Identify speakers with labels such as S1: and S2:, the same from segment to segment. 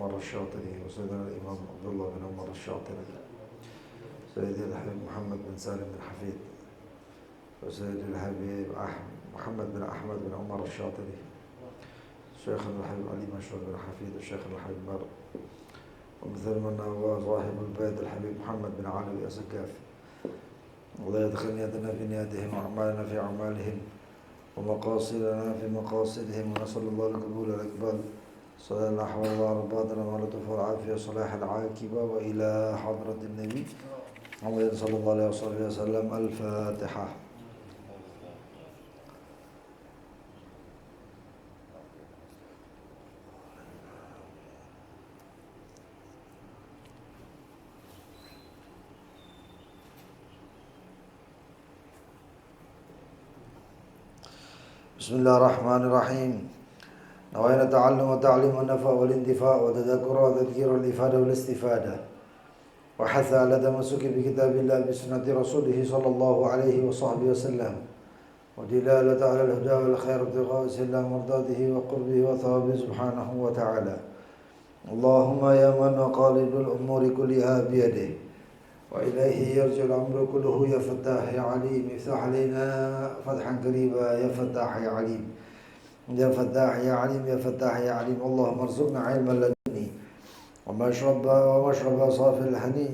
S1: عمر الشاطري وسيدنا الإمام عبد الله بن عمر الشاطري سيدي الحبيب محمد بن سالم بن حفيد وسيدي الحبيب محمد بن أحمد بن عمر الشاطري شيخنا الحبيب علي مشهور بن حفيد وشيخنا الحبيب مر ومثل من هو صاحب البيت الحبيب محمد بن علي السقافي الله يدخل يدنا في نياتهم وأعمالنا في أعمالهم ومقاصدنا في مقاصدهم ونسأل الله القبول والإقبال صلى الله عليه رباطنا ولطف والعافية صلاح العاقبة وإلى حضرة النبي محمد صلى الله عليه وسلم الفاتحة. بسم الله الرحمن الرحيم. نوينا التعلم والتعليم والنفع والانتفاع والتذكر والتذكير والإفادة والاستفادة وحث على تمسك بكتاب الله بسنة رسوله صلى الله عليه وصحبه وسلم ودلالة على الهدى والخير ابتغاء سلام مرضاته وقربه وثوابه سبحانه وتعالى. اللهم يا من مقاليد الأمور كلها بيده وإليه يرجع الأمر كله يا فتاح يا عليم افتح علينا فتحا قريبا يا فتاح يا عليم يا فتاح يا عليم يا فتاح يا عليم. اللهم ارزقنا علما لدني ومشرب صافي الهني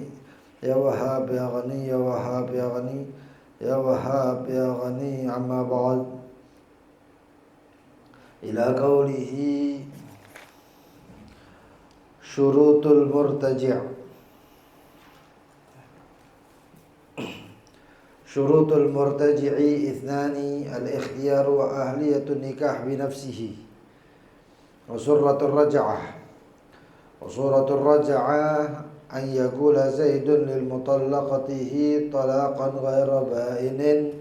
S1: يا وهاب يا غني يا وهاب يا غني يا وهاب يا غني. عما بعد إلى قوله شروط المرتجع. شروط المرتجع اثنان الاختيار وأهلية النكاح بنفسه وسرة الرجعة. وصورة الرجعة أن يقول زيد للمطلقة طلاقا غير بائن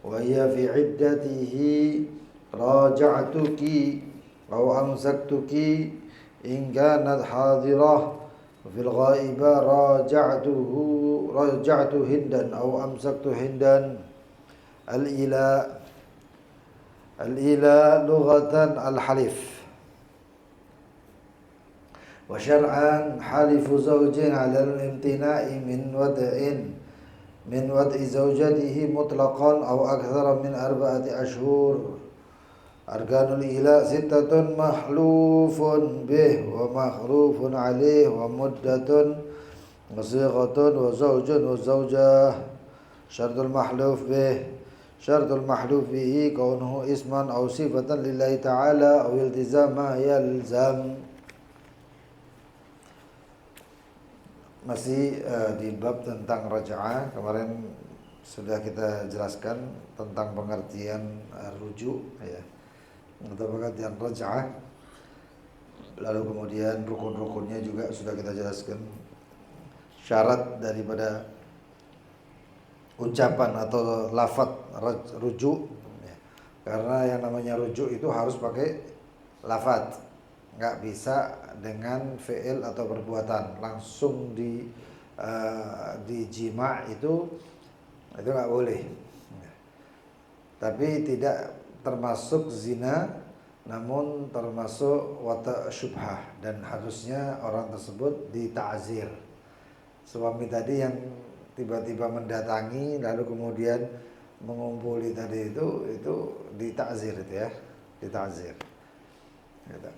S1: وهي في عدته راجعتك أو أمسكتك إن كانت حاضرة وفي الغائبة راجعت هندا أو أمسكت هندا. الإيلاء لغة الحلف وشرعا حلف زوج على الامتناع من وضع زوجته مطلقا أو أكثر من 4 أشهر. أركان الإيلاء 6 محلوف به ومخلوف عليه ومدة وصيغة وزوج وزوجة. شرط المحلوف به كونه اسما أو صفة لله تعالى أو التزام ما يلزم. Masih di bab tentang raja'ah. Kemarin sudah kita jelaskan tentang pengertian rujuk ya, atau pengertian raja'ah. Lalu kemudian rukun-rukunnya juga sudah kita jelaskan. Syarat daripada ucapan atau lafaz rujuk ya. Karena yang namanya rujuk itu harus pakai lafaz, nggak bisa dengan fi'il atau perbuatan langsung di jima' itu nggak boleh. Tapi tidak termasuk zina, namun termasuk wata' syubhah dan harusnya orang tersebut dita'zir. Suami tadi yang tiba-tiba mendatangi lalu kemudian mengumpuli tadi itu dita'zir itu ya, dita'zir. Gitu.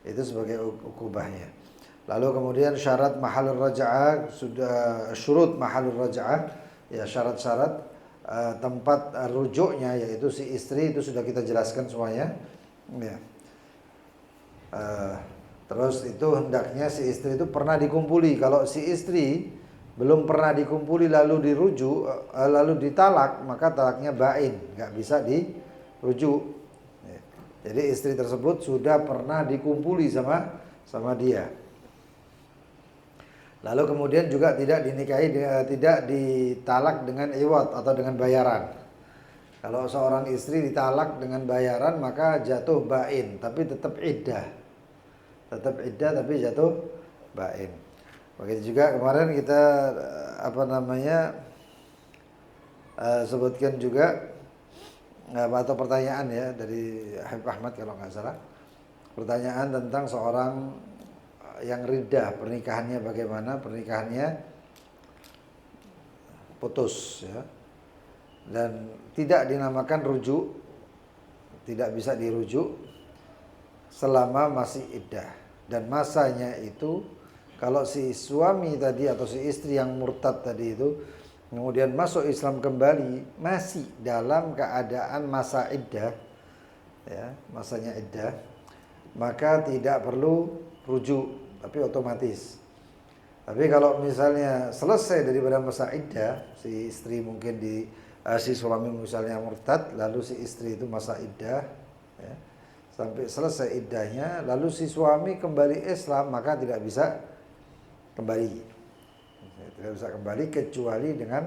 S1: Itu sebagai ukubahnya. Lalu kemudian syarat mahalur raja'ah, syurut mahalur raja'ah ya, syarat-syarat tempat rujuknya yaitu si istri itu sudah kita jelaskan semuanya ya. Terus itu hendaknya si istri itu pernah dikumpuli. Kalau si istri belum pernah dikumpuli lalu dirujuk lalu ditalak, maka talaknya bain, nggak bisa dirujuk. Jadi istri tersebut sudah pernah dikumpuli sama dia. Lalu kemudian juga tidak dinikahi, tidak ditalak dengan iwad atau dengan bayaran. Kalau seorang istri ditalak dengan bayaran maka jatuh bain, tapi tetap iddah. Tapi jatuh bain. Begitu juga kemarin kita sebutkan juga atau pertanyaan ya dari Habib Ahmad kalau nggak salah, pertanyaan tentang seorang yang riddah, pernikahannya bagaimana? Pernikahannya putus ya. Dan tidak dinamakan rujuk, tidak bisa dirujuk selama masih iddah. Dan masanya itu kalau si suami tadi atau si istri yang murtad tadi itu kemudian masuk Islam kembali masih dalam keadaan masa iddah ya, masanya iddah, maka tidak perlu rujuk, tapi otomatis. Tapi kalau misalnya selesai daripada masa iddah, si istri mungkin si suami misalnya murtad, lalu si istri itu masa iddah ya, sampai selesai iddahnya, lalu si suami kembali Islam, maka tidak bisa kembali. Tidak bisa kembali kecuali dengan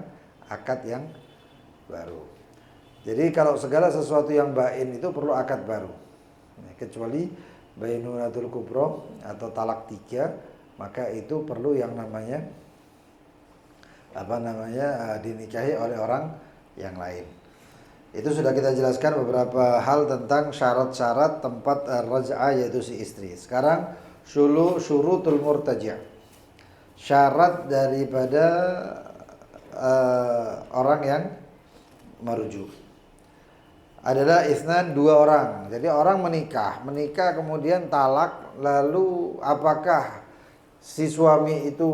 S1: akad yang baru. Jadi kalau segala sesuatu yang bain itu perlu akad baru. Kecuali bainunatul kubro atau talak 3, maka itu perlu yang namanya dinikahi oleh orang yang lain. Itu sudah kita jelaskan beberapa hal tentang syarat-syarat tempat raj'ah yaitu si istri. Sekarang syurutul murtaji'. Syarat daripada orang yang merujuk adalah isnan, 2 orang. Jadi orang menikah kemudian talak, lalu apakah si suami itu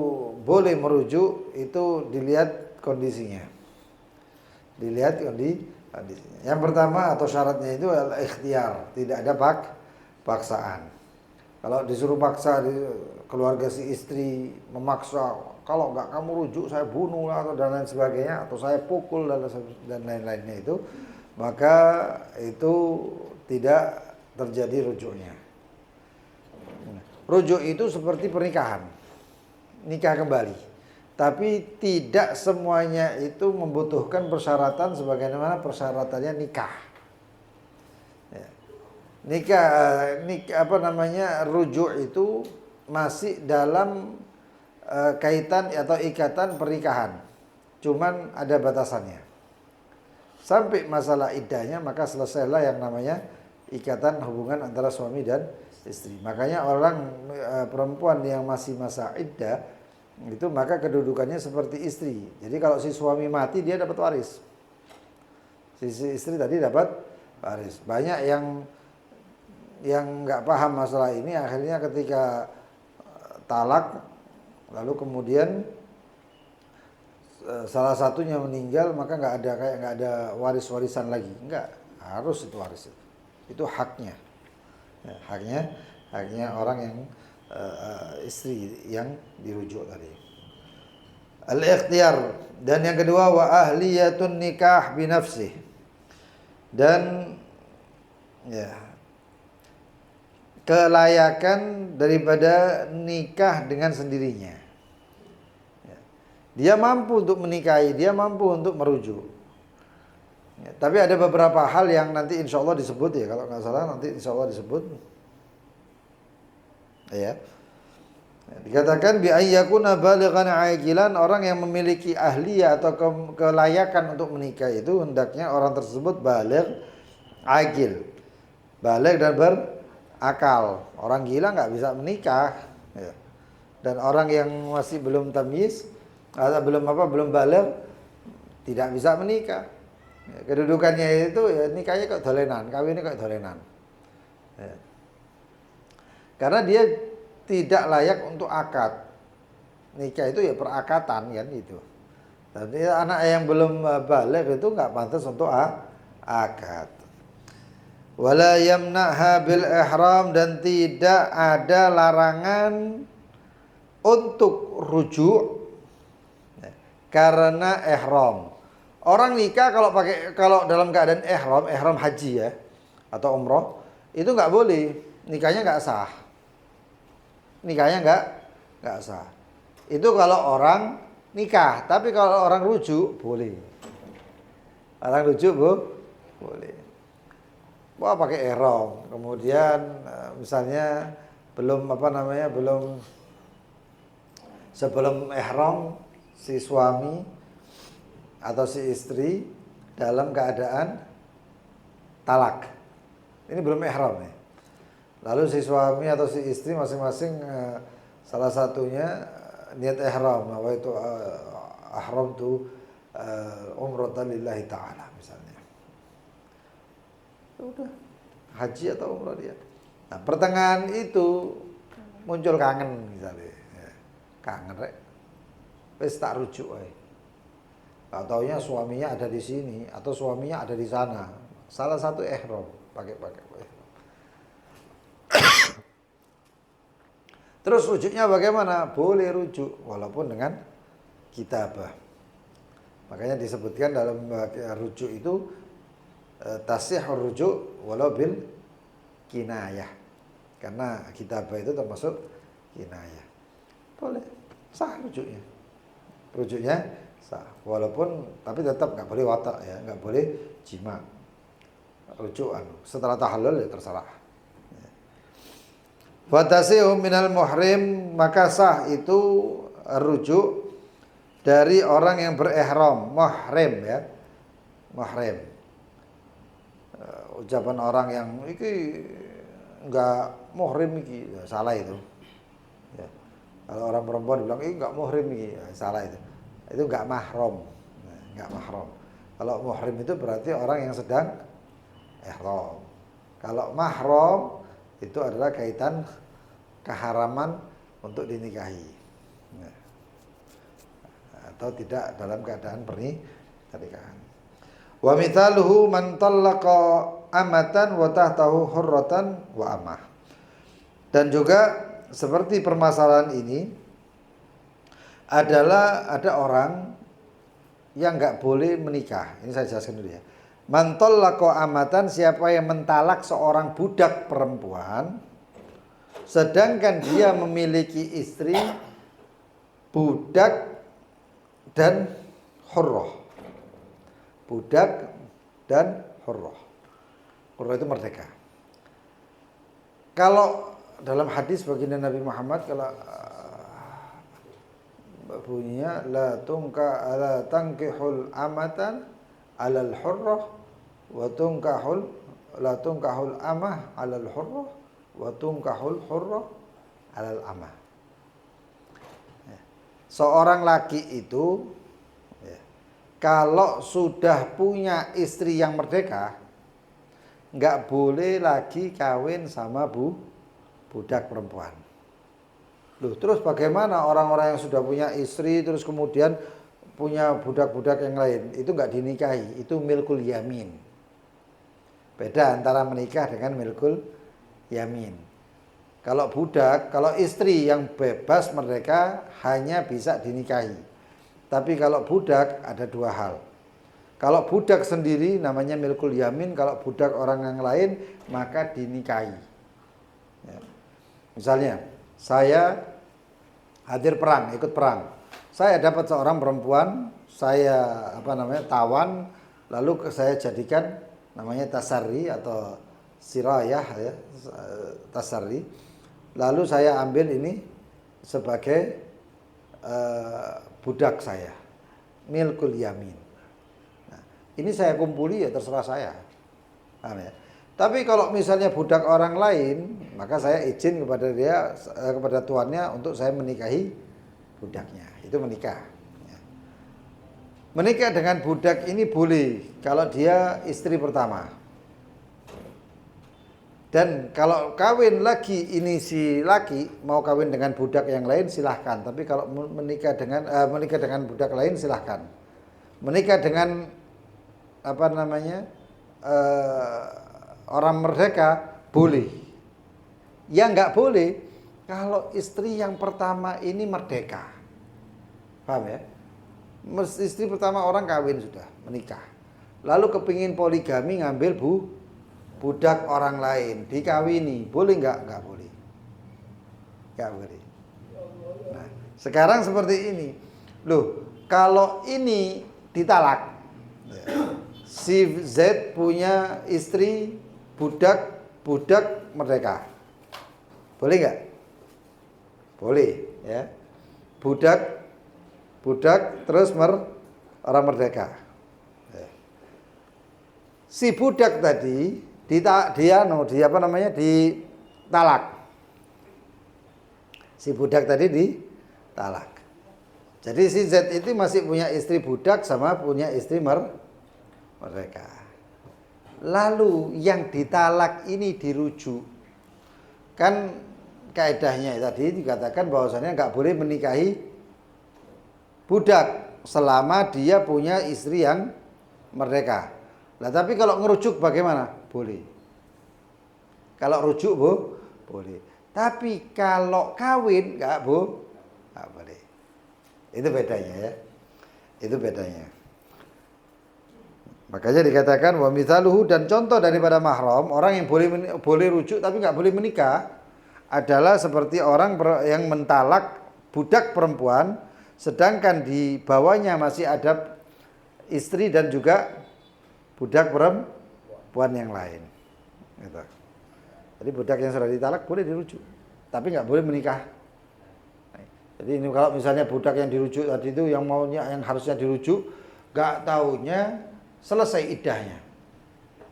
S1: boleh merujuk? Itu dilihat kondisinya. Yang pertama atau syaratnya itu adalah ikhtiar, tidak ada paksaan. Kalau disuruh paksa keluarga si istri memaksa, kalau enggak kamu rujuk saya bunuh atau dan lain sebagainya, atau saya pukul dan lain-lainnya itu, maka itu tidak terjadi rujuknya. Rujuk itu seperti pernikahan, nikah kembali. Tapi tidak semuanya itu membutuhkan persyaratan sebagaimana persyaratannya nikah. Ya. Rujuk itu masih dalam kaitan atau ikatan pernikahan. Cuman ada batasannya. Sampai masalah iddahnya maka selesailah yang namanya ikatan hubungan antara suami dan istri. Makanya orang perempuan yang masih masa iddah itu maka kedudukannya seperti istri. Jadi kalau si suami mati dia dapat waris. Si istri tadi dapat waris. Banyak yang nggak paham masalah ini, akhirnya ketika talak lalu kemudian salah satunya meninggal, maka nggak ada waris-warisan lagi. Enggak, harus itu waris itu haknya. Ya, haknya orang yang istri yang dirujuk tadi. Al-ikhtiyar, dan yang kedua wa ahliyatun nikah binafsih, dan ya kelayakan daripada nikah dengan sendirinya. Ya. Dia mampu untuk menikahi, dia mampu untuk merujuk. Ya, tapi ada beberapa hal yang nanti insya Allah disebut ya, kalau nggak salah nanti insya Allah disebut. Ya. Dikatakan bi ayyakuna balighan aqilan, orang yang memiliki ahliyah atau kelayakan untuk menikah itu hendaknya orang tersebut baligh aqil. Baligh dan berakal. Orang gila nggak bisa menikah. Ya. Dan orang yang masih belum tamyiz atau belum baligh tidak bisa menikah. Ya, kedudukannya itu ya nikahnya kok dolenan, kawinnya kok dolenan. Ya. Karena dia tidak layak untuk akad. Nikah itu ya perakatan kan gitu. Dan anak yang belum baligh itu nggak pantas untuk akad. Wala yamna'ha bil ihram, dan tidak ada larangan untuk rujuk karena ihram. Orang nikah kalau dalam keadaan ihram haji ya atau umroh itu nggak boleh, nikahnya nggak sah. Nikahnya nggak sah. Itu kalau orang nikah, tapi kalau orang rujuk boleh. Orang rujuk boleh. Wah pakai ihram, kemudian misalnya sebelum ihram si suami atau si istri dalam keadaan talak. Ini belum ihram ya. Lalu si suami atau si istri masing-masing Salah satunya niat ihram, bahwa itu ihram tu umratan lillahi ta'ala misalnya. Udah, haji atau umrah dia. Nah, pertengahan itu muncul kangen misalnya. Ya, kangen rek. Wis tak rujuk ae. Gak taunya suaminya ada di sini atau suaminya ada di sana. Salah satu ihram, pakai ihram. Terus rujuknya bagaimana? Boleh rujuk walaupun dengan kitabah. Makanya disebutkan dalam rujuk itu tasihur rujuk walau bil kinayah. Karena kitabah itu termasuk kinayah. Boleh sah rujuknya. Rujuknya sah. Walaupun tapi tetap nggak boleh watak ya, nggak boleh jima. Rujuk setelah tahallul ya terserah. Watasihu minal muhrim, maka sah itu rujuk dari orang yang berihram, muhrim ya. Muhrim. Ucapan orang yang iki enggak muhrim iki, ya, salah itu. Ya. Kalau orang perempuan bilang ini enggak muhrim iki, ya, salah itu. Itu enggak mahram. Nah, enggak mahram. Kalau muhrim itu berarti orang yang sedang ihram. Kalau mahram itu adalah kaitan keharaman untuk dinikahi, atau tidak dalam keadaan pernikahan. Wa mithaluhu man talaqa amatan wa tahtahu hurratan wa amah. Dan juga seperti permasalahan ini adalah ada orang yang nggak boleh menikah. Ini saya jelaskan dulu ya. Man talaqa amatan, siapa yang mentalak seorang budak perempuan sedangkan dia memiliki istri budak dan hurrah. Budak dan hurrah. Hurrah itu merdeka. Kalau dalam hadis baginda Nabi Muhammad, kalau bunyinya la tankihul amatan alal hurrah wa la tunkahul amah alal hurrah wa tunkahul hurrah alal amah. Seorang laki itu kalau sudah punya istri yang merdeka, nggak boleh lagi kawin sama budak perempuan. Loh, terus bagaimana orang-orang yang sudah punya istri terus kemudian punya budak-budak yang lain, itu nggak dinikahi, itu milkul yamin. Beda antara menikah dengan milkul yamin. Kalau budak, kalau istri yang bebas merdeka hanya bisa dinikahi. Tapi kalau budak ada dua hal. Kalau budak sendiri namanya milkul yamin, kalau budak orang yang lain maka dinikahi. Ya. Misalnya, saya hadir perang, ikut perang. Saya dapat seorang perempuan, saya tawan, lalu saya jadikan namanya tasarri atau sirayah ya, tasarri. Lalu saya ambil ini sebagai budak saya, milkul yamin. Nah, ini saya kumpuli ya terserah saya. Paham ya? Tapi kalau misalnya budak orang lain, maka saya izin kepada dia, kepada tuannya untuk saya menikahi budaknya. Itu menikah. Ya. Menikah dengan budak ini boleh kalau dia istri pertama. Dan kalau kawin lagi, ini si laki mau kawin dengan budak yang lain silahkan. Tapi kalau menikah dengan budak lain silahkan. Menikah dengan orang merdeka boleh. Yang nggak boleh kalau istri yang pertama ini merdeka. Paham ya? Istri pertama orang kawin sudah menikah. Lalu kepingin poligami ngambil budak orang lain dikawini, boleh nggak? Nggak boleh. Nggak boleh. Nah, sekarang seperti ini. Loh, kalau ini ditalak, si Z punya istri budak merdeka, boleh nggak? Boleh, ya. Budak terus orang merdeka. Si budak tadi ditalak. Si budak tadi ditalak. Jadi si Z itu masih punya istri budak sama punya istri merdeka. Lalu yang ditalak ini dirujuk. Kan kaedahnya tadi dikatakan bahwasannya nggak boleh menikahi budak selama dia punya istri yang merdeka. Nah, tapi kalau ngerujuk bagaimana? Boleh. Kalau rujuk boleh. Tapi kalau kawin nggak boleh. Itu bedanya ya. Itu bedanya. Makanya dikatakan wa mithaluhu, dan contoh daripada mahram, orang yang boleh rujuk tapi nggak boleh menikah adalah seperti orang yang mentalak budak perempuan sedangkan di bawahnya masih ada istri dan juga budak perempuan yang lain. Gitu. Jadi budak yang sudah ditalak boleh dirujuk, tapi nggak boleh menikah. Jadi ini kalau misalnya budak yang dirujuk tadi itu yang harusnya dirujuk, nggak taunya selesai iddahnya.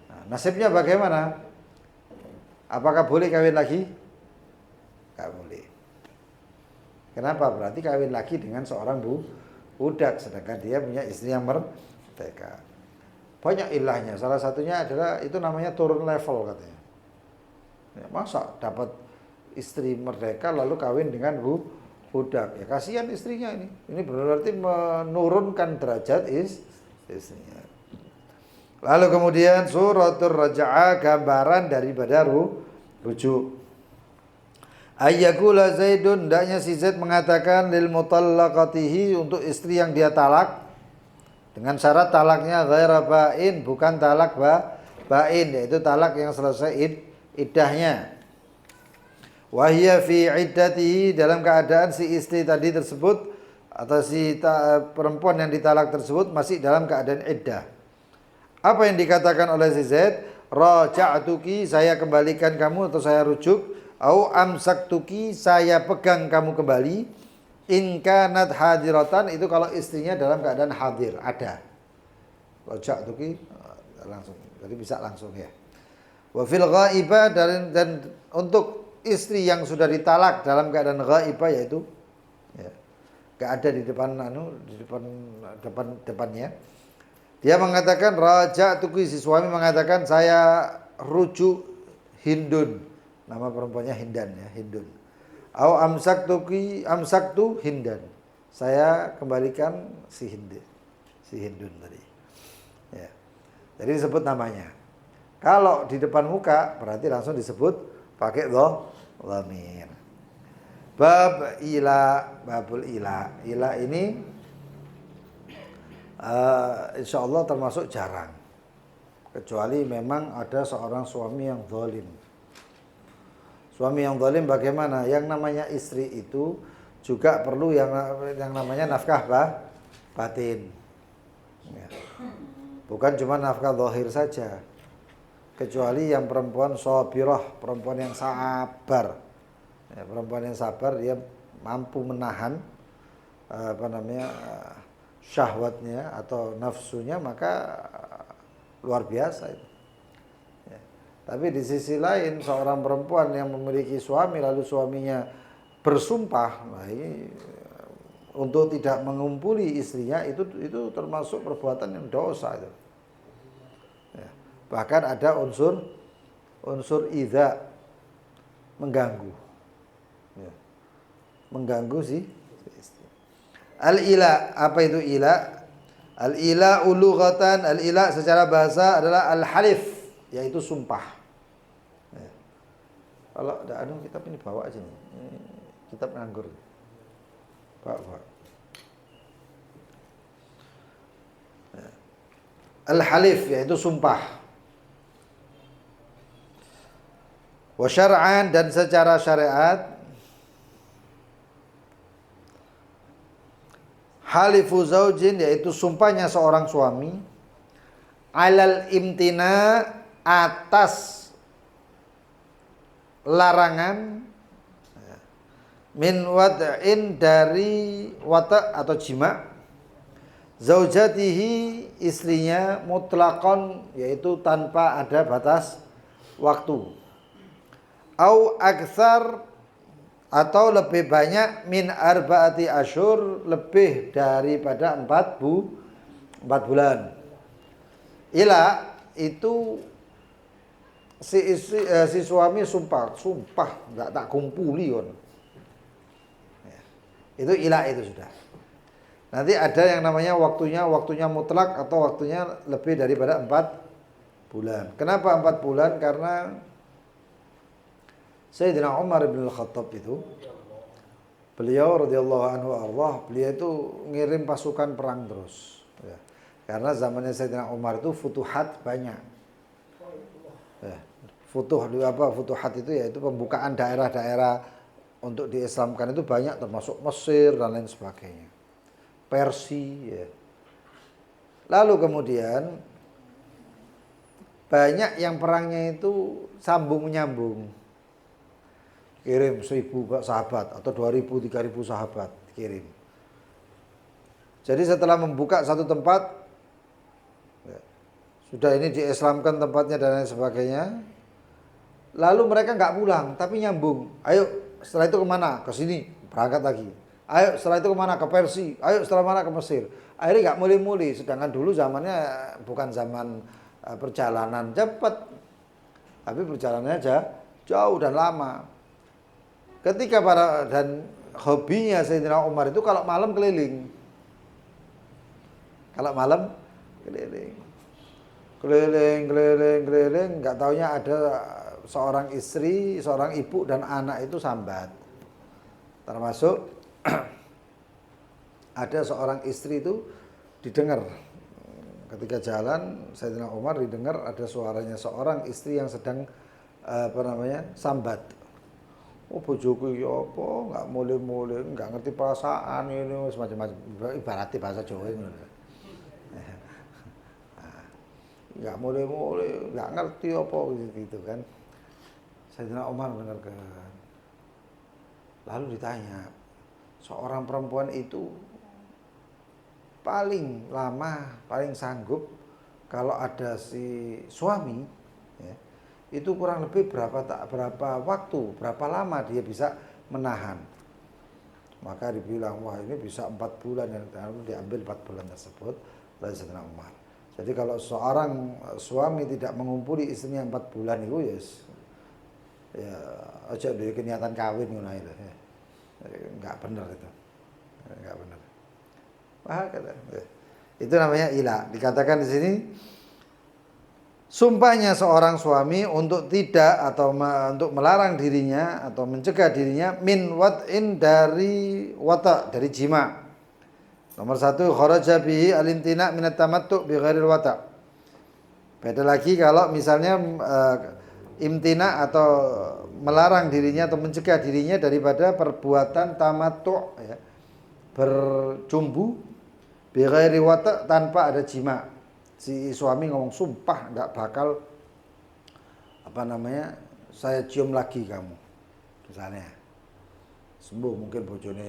S1: Nah, nasibnya bagaimana? Apakah boleh kawin lagi? Nggak boleh. Kenapa? Berarti kawin lagi dengan seorang budak, sedangkan dia punya istri yang merdeka. Banyak ilahnya. Salah satunya adalah itu namanya turun level katanya. Ya, masa dapat istri merdeka lalu kawin dengan budak? Ya kasihan istrinya ini. Ini berarti menurunkan derajat istrinya. Lalu kemudian suratul raja'ah, gambaran daripada rujuk. Ayyakula Zaidun, hendaknya si Zaid mengatakan lil mutallaqatihi, untuk istri yang dia talak, dengan syarat talaknya ghaira ba'in, bukan talak ba'in, yaitu talak yang selesai iddahnya. Wahia fi iddatihi, dalam keadaan si istri tadi tersebut atau si perempuan yang ditalak tersebut masih dalam keadaan iddah. Apa yang dikatakan oleh si Zaid? Raja'tuki, saya kembalikan kamu atau saya rujuk. Au amsaktuki, saya pegang kamu kembali. In kanat hadiratan, itu kalau istrinya dalam keadaan hadir, ada. Raja'tuki langsung, jadi bisa langsung ya. Wa fil ghaibah, dan untuk istri yang sudah ditalak dalam keadaan ghaibah, yaitu ya, gak ada di depannya. Dia mengatakan raja'tuki, si suami mengatakan saya rujuk Hindun. Nama perempuannya Hindan ya, Hindun. Au amsaktu Hindan. Saya kembalikan si Hindun tadi. Ya. Jadi disebut namanya. Kalau di depan muka berarti langsung disebut pakai dhamir. Babul ila. Ila ini insya Allah termasuk jarang. Kecuali memang ada seorang suami yang zalim. Suami yang zalim bagaimana? Yang namanya istri itu juga perlu yang namanya nafkah batin. Ya. Bukan cuma nafkah zahir saja. Kecuali yang perempuan sabirah, perempuan yang sabar. Ya, perempuan yang sabar, dia mampu menahan syahwatnya atau nafsunya, maka luar biasa itu. Tapi di sisi lain seorang perempuan yang memiliki suami lalu suaminya bersumpah, nah ini untuk tidak mengumpuli istrinya, itu termasuk perbuatan yang dosa itu. Ya. Bahkan ada unsur idza, mengganggu. Ya. Mengganggu si istri. Al-ila, apa itu ila? Al-ila lughatan, al-ila secara bahasa adalah al-halif, yaitu sumpah. Kalau ada kitab ini bawa aja nih. Ini kitab nganggur. Bawa. Ya. Al-halif, yaitu sumpah. Wa syar'an, dan secara syariat, halifu zaujin, yaitu sumpahnya seorang suami, alal imtina, atas larangan, min wad'in, dari wata' atau jima', zaujatihi, istrinya, mutlaqan, yaitu tanpa ada batas waktu, au aktsar, atau lebih banyak min arba'ati asyur, lebih daripada 4 bulan. Ila itu si suami sumpah nggak tak kumpuli kon. Itu ila itu sudah. Nanti ada yang namanya waktunya mutlak atau waktunya lebih daripada 4 bulan. Kenapa 4 bulan? Karena Sayyidina Umar bin Al-Khattab itu, beliau radhiyallahu anhu Allah, beliau itu ngirim pasukan perang terus. Ya. Karena zamannya Sayyidina Umar itu futuhat banyak. Ya. Futuhat itu yaitu pembukaan daerah-daerah untuk diislamkan itu banyak, termasuk Mesir dan lain sebagainya. Persia. Ya. Lalu kemudian banyak yang perangnya itu sambung menyambung. Kirim 1000 sahabat atau 2000, 3000 sahabat kirim. Jadi setelah membuka satu tempat, ya, sudah ini diislamkan tempatnya dan lain sebagainya. Lalu mereka nggak pulang, tapi nyambung. Ayo setelah itu kemana? Ke sini, berangkat lagi. Ayo setelah itu kemana? Ke Persia. Ayo setelah mana? Ke Mesir. Akhirnya nggak muli-muli. Sedangkan dulu zamannya bukan zaman perjalanan cepat, tapi perjalanannya jauh dan lama. Ketika dan hobinya Sayyidina Umar itu kalau malam keliling. Kalau malam keliling. Keliling, nggak taunya ada seorang istri, seorang ibu dan anak itu sambat. Termasuk ada seorang istri itu didengar ketika jalan Sayyidina Umar, didengar ada suaranya seorang istri yang sedang sambat. Oh bojoku ya apa, nggak mulai-mulai, nggak ngerti perasaan ini semacam-macam, ibaratnya bahasa Jawa ini. Nggak mulai-mulai, nggak ngerti apa gitu kan. Sayyidina Umar mendengarkan. Lalu ditanya, seorang perempuan itu paling lama, paling sanggup kalau ada si suami, ya, itu kurang lebih berapa waktu, berapa lama dia bisa menahan. Maka dibilang, wah ini bisa 4 bulan, yang diambil 4 bulan tersebut oleh Sayyidina Umar. Jadi kalau seorang suami tidak mengumpuli istrinya 4 bulan itu ya aja dari kenyataan kawin ngono itu. Ya. Enggak benar itu. Enggak benar. Wah, kata. Itu namanya ila. Dikatakan di sini sumpahnya seorang suami untuk tidak atau untuk melarang dirinya atau mencegah dirinya min wat'in dari wata, dari jima. Nomor 1 kharaja bihi al-imtina' min at-tamattu' bi ghairil wata'. Beda lagi kalau misalnya imtina atau melarang dirinya atau mencegah dirinya daripada perbuatan tamattu', ya, berjumbu bi ghairi wata' tanpa ada jima. Si suami ngomong sumpah enggak bakal saya cium lagi kamu. Misalnya sembuh mungkin bojone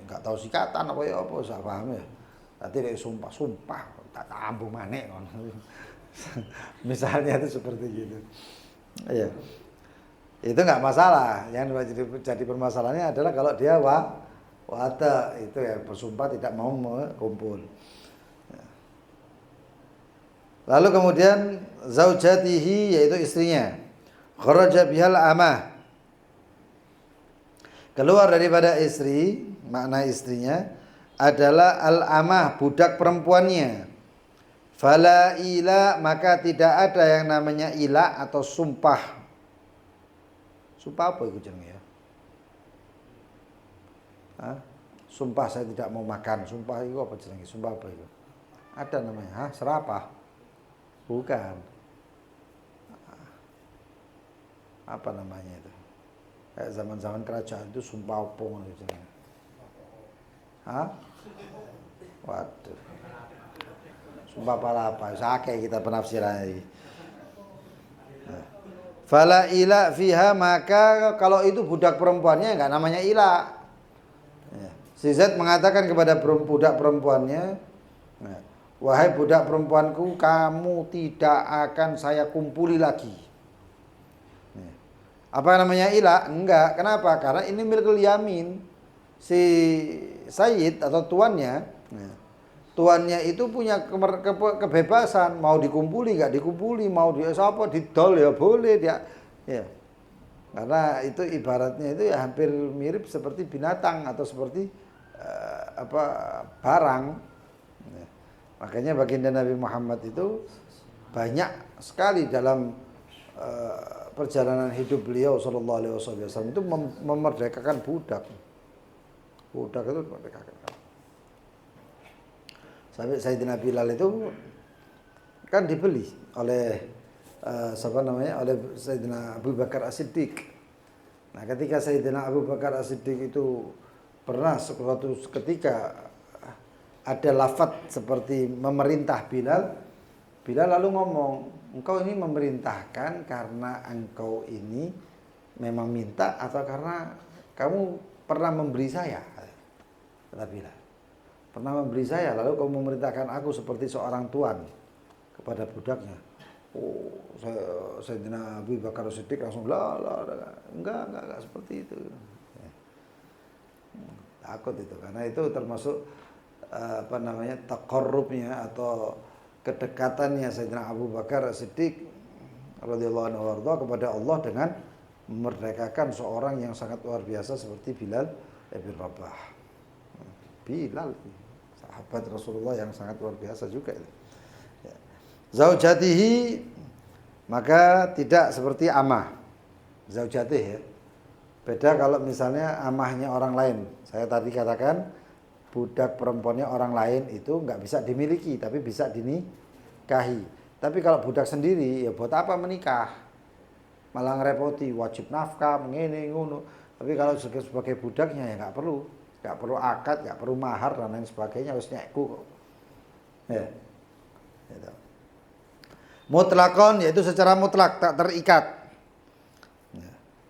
S1: enggak tahu sikatan apa saya paham ya. Nanti dia sumpah tak tambung maneh ngono. Misalnya itu seperti gitu. Iya. Itu enggak masalah. Yang jadi permasalahannya adalah kalau dia wata itu ya bersumpah tidak mau kumpul. Lalu kemudian zaujatihi yaitu istrinya. Kharaja bihal amah. Keluar daripada istri, makna istrinya adalah al-amah, budak perempuannya. Fala ila, maka tidak ada yang namanya ila atau sumpah. Sumpah apa itu jenenge ya? Sumpah saya tidak mau makan. Sumpah itu apa jenenge? Sumpah apa itu? Ada namanya, serapah. Bukan. Apa namanya itu? Kayak zaman-zaman kerajaan itu sumpah opong gitu. Waduh. Sumpah palapa. Sakit kita penafsiran ini. Fala ila fiha, maka kalau itu budak perempuannya enggak namanya ila. Si Z mengatakan kepada budak perempuannya, wahai budak perempuanku, kamu tidak akan saya kumpuli lagi.
S2: Apa namanya ila? Enggak. Kenapa? Karena ini milkul yamin. Si sayyid atau tuannya, tuannya itu punya kebebasan, mau dikumpuli nggak dikumpuli, mau dia siapa didol ya boleh dia. Ya. Karena itu ibaratnya itu ya hampir mirip seperti binatang atau seperti barang. Ya. Makanya baginda Nabi Muhammad itu banyak sekali dalam perjalanan hidup beliau Sallallahu Alaihi Wasallam itu memerdekakan budak. Budak itu memerdekakan. Sampai Sayyidina Bilal itu kan dibeli oleh oleh Sayyidina Abu Bakar As-Siddiq. Nah, ketika Sayyidina Abu Bakar As-Siddiq itu pernah suatu ketika ada lafaz seperti memerintah Bilal, Bilal lalu ngomong, engkau ini memerintahkan karena engkau ini memang minta atau karena kamu pernah memberi saya? Kata Bilal. Pernah memberi saya, lalu kamu memerintahkan aku seperti seorang tuan kepada budaknya. Oh, Sayyidina Abu Bakar Siddiq langsung enggak seperti itu. Takut itu, karena itu termasuk taqarrubnya atau kedekatannya Sayyidina Abu Bakar Siddiq radhiyallahu anhu kepada Allah dengan memerdekakan seorang yang sangat luar biasa seperti Bilal bin Rabah. Bilal, sahabat Rasulullah yang sangat luar biasa juga. Zaujatihi, maka tidak seperti amah. Zaujatih ya. Beda kalau misalnya amahnya orang lain. Saya tadi katakan budak perempuannya orang lain itu nggak bisa dimiliki, tapi bisa dinikahi. Tapi kalau budak sendiri, ya buat apa menikah? Malah ngerepoti, wajib nafkah, mengene ngono. Tapi kalau sebagai budaknya ya nggak perlu akad, nggak perlu mahar dan lain sebagainya, harus nyekku kok. Ya. Gitu. Mutlakon yaitu secara mutlak, tak terikat.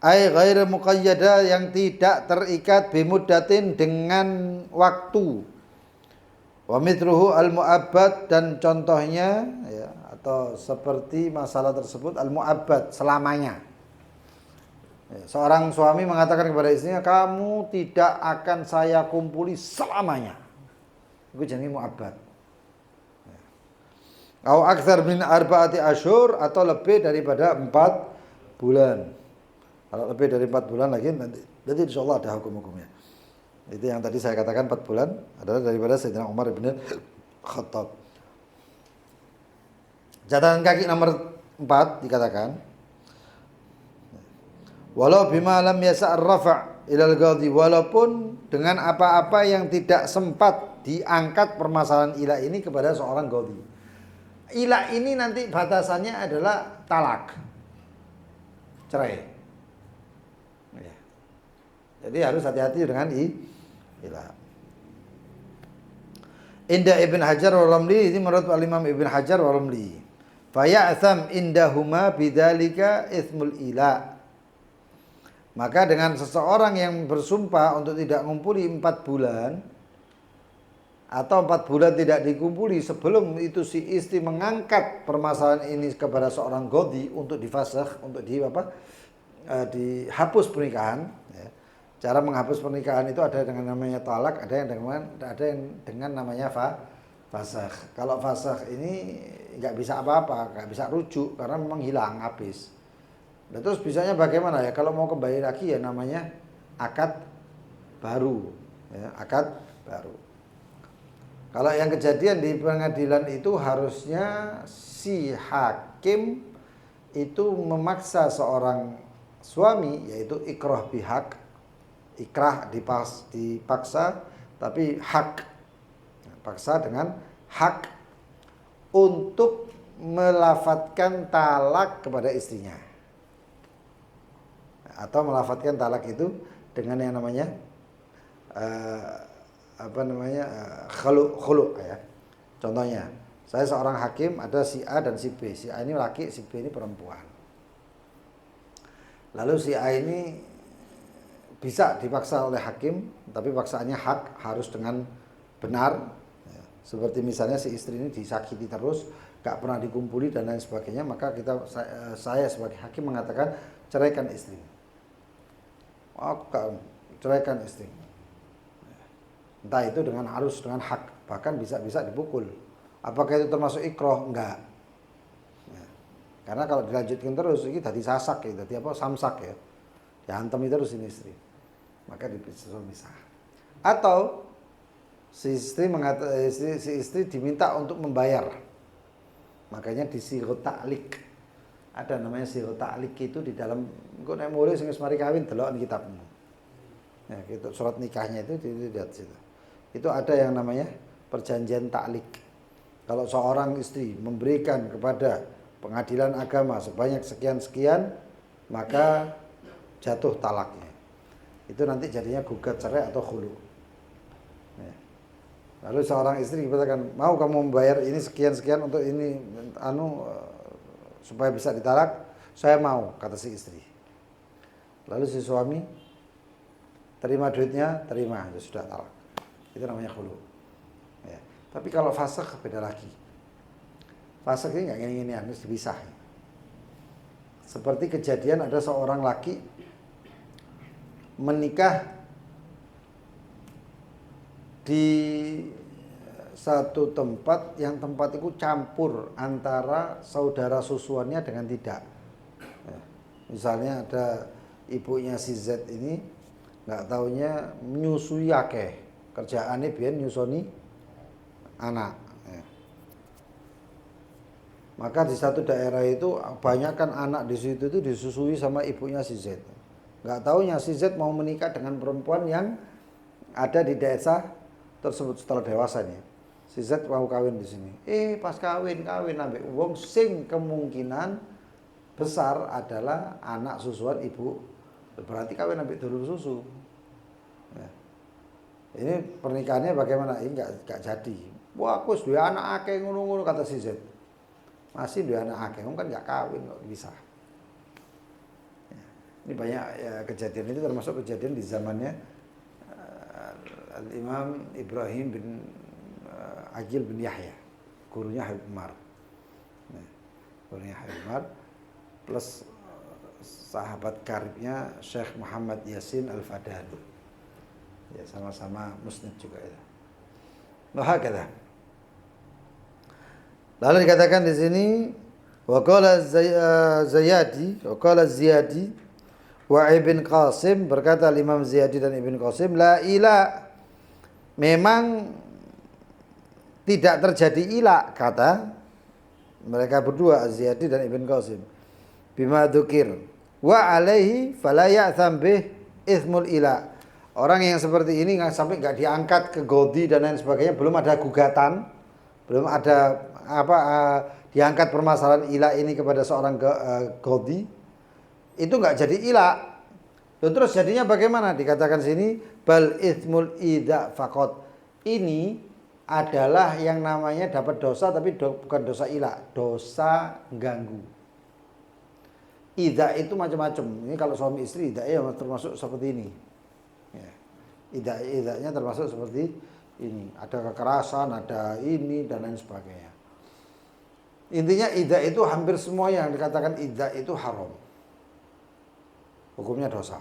S2: Ai ghair muqayyada, yang tidak terikat bimuddatin dengan waktu. Wa mithluhu al-mu'abbad, dan contohnya ya, atau seperti masalah tersebut al-mu'abbad, selamanya. Ya, seorang suami mengatakan kepada istrinya, kamu tidak akan saya kumpuli selamanya. Itu jenenge mu'abbad. Au aktsar min arba'ati asyhur, atau lebih daripada 4 bulan. Kalau lebih dari 4 bulan lagi nanti insyaallah ada hukum-hukumnya. Itu yang tadi saya katakan 4 bulan adalah daripada Sayyidina Umar bin Khattab. Catatan kaki nomor 4 dikatakan, walau bima lam yasa' ar-rafa' ilal ghadhi, walaupun dengan apa-apa yang tidak sempat diangkat permasalahan ilah ini kepada seorang ghadhi. Ilah ini nanti batasannya adalah talak, cerai. Ya. Jadi harus hati-hati dengan ilah. Indah Ibn Hajar wa Ramli, ini menurut Imam Ibn Hajar wa Ramli. Faya'tham indahuma bidzalika itsmul ilah. Maka dengan seseorang yang bersumpah untuk tidak ngumpuli 4 bulan, atau 4 bulan tidak dikumpuli, sebelum itu si istri mengangkat permasalahan ini kepada seorang ghadhi untuk difasakh, untuk dihapus pernikahan. Ya. Cara menghapus pernikahan itu ada dengan namanya talak, ada yang dengan namanya fasakh. Kalau fasakh ini nggak bisa apa-apa, nggak bisa rujuk karena memang hilang, habis. Nah, terus bisanya bagaimana ya? Kalau mau kembali lagi ya namanya akad baru, ya, akad baru. Kalau yang kejadian di pengadilan itu harusnya si hakim itu memaksa seorang suami, yaitu ikrah bihak, ikrah dipaksa, tapi hak, paksa dengan hak untuk melafatkan talak kepada istrinya, atau melafatkan talak itu dengan yang namanya khulu ya. Contohnya, saya seorang hakim, ada si A dan si B. Si A ini laki, si B ini perempuan. Lalu si A ini bisa dipaksa oleh hakim, tapi paksaannya hak, harus dengan benar. Ya. Seperti misalnya si istri ini disakiti terus, gak pernah dikumpuli dan lain sebagainya, maka saya sebagai hakim mengatakan ceraikan istri. Aku gak ceraikan istri. Entah itu dengan harus dengan hak, bahkan bisa dipukul. Apakah itu termasuk ikroh? Enggak. Ya. Karena kalau dilanjutkan terus ini tadi sasak ya, tadi apa samsak ya. Dihantam terus ini istri. Maka disuruh misah. Atau si istri diminta untuk membayar. Makanya di sirot ta'lik. Ada namanya sirot ta'lik itu di dalam engko nek mulih sing wis mari kawin delok kitabmu. Ya, gitu surat nikahnya itu dilihat situ. Itu ada yang namanya perjanjian ta'lik. Kalau seorang istri memberikan kepada pengadilan agama sebanyak sekian-sekian, maka jatuh talaknya. Itu nanti jadinya gugat cerai atau khulu. Ya. Lalu seorang istri katakan, mau kamu membayar ini sekian-sekian untuk ini supaya bisa ditalak, saya mau, kata si istri. Lalu si suami terima duitnya, terima, ya sudah talak. Itu namanya khulu. Ya. Tapi kalau fasakh beda lagi. Fasakh ini nggak gini-gini, harus dipisah. Seperti kejadian ada seorang laki menikah di satu tempat yang tempat itu campur antara saudara susuannya dengan tidak. Ya. Misalnya ada ibunya si Z ini nggak taunya menyusui akeh, kerjaannya biar nyusoni anak. Ya. Maka di satu daerah itu banyakkan anak di situ itu disusui sama ibunya si Z. Nggak taunya si Z mau menikah dengan perempuan yang ada di desa tersebut setelah dewasanya. Si Z mau kawin di sini. Pas kawin ambek wong sing kemungkinan besar adalah anak susuan ibu. Berarti kawin ambek dulur susu. Ya. Ini pernikahannya bagaimana? Ini enggak jadi. Wah, aku sudah anak akeh ngono-ngono kata si Z. Masih dua anak akeh, kan enggak kawin kok bisa. Ya. Ini banyak ya, kejadian itu termasuk kejadian di zamannya Al-Imam Ibrahim bin Aqil bin Yahya, gurunya Habib Umar. Nah, gurunya Habib Umar plus sahabat karibnya Syekh Muhammad Yasin Al-Fadani. Ya, sama-sama musnid juga ya. Wahakala. Lalu dikatakan di sini waqala Ziyadi, waqala Ziyadi wa Ibn Qasim, berkata Imam Ziyadi dan Ibn Qasim, la ila, memang tidak terjadi ilak, kata mereka berdua Az-Ziyadi dan Ibn Qasim, bima dzukir wa alaihi fala ya'tham bih itsmul ila. Orang yang seperti ini sampai enggak diangkat ke godi dan lain sebagainya, belum ada gugatan, belum ada diangkat permasalahan ila ini kepada seorang godi, itu enggak jadi ila. Terus jadinya bagaimana? Dikatakan sini bal itsmul ida faqat. Ini adalah yang namanya dapat dosa, tapi bukan dosa ila, dosa ganggu. Ida itu macam-macam. Ini kalau suami istri ida ya termasuk seperti ini. Ya. Idanya termasuk seperti ini. Ada kekerasan, ada ini dan lain sebagainya. Intinya ida itu hampir semua yang dikatakan ida itu haram. Hukumnya dosa.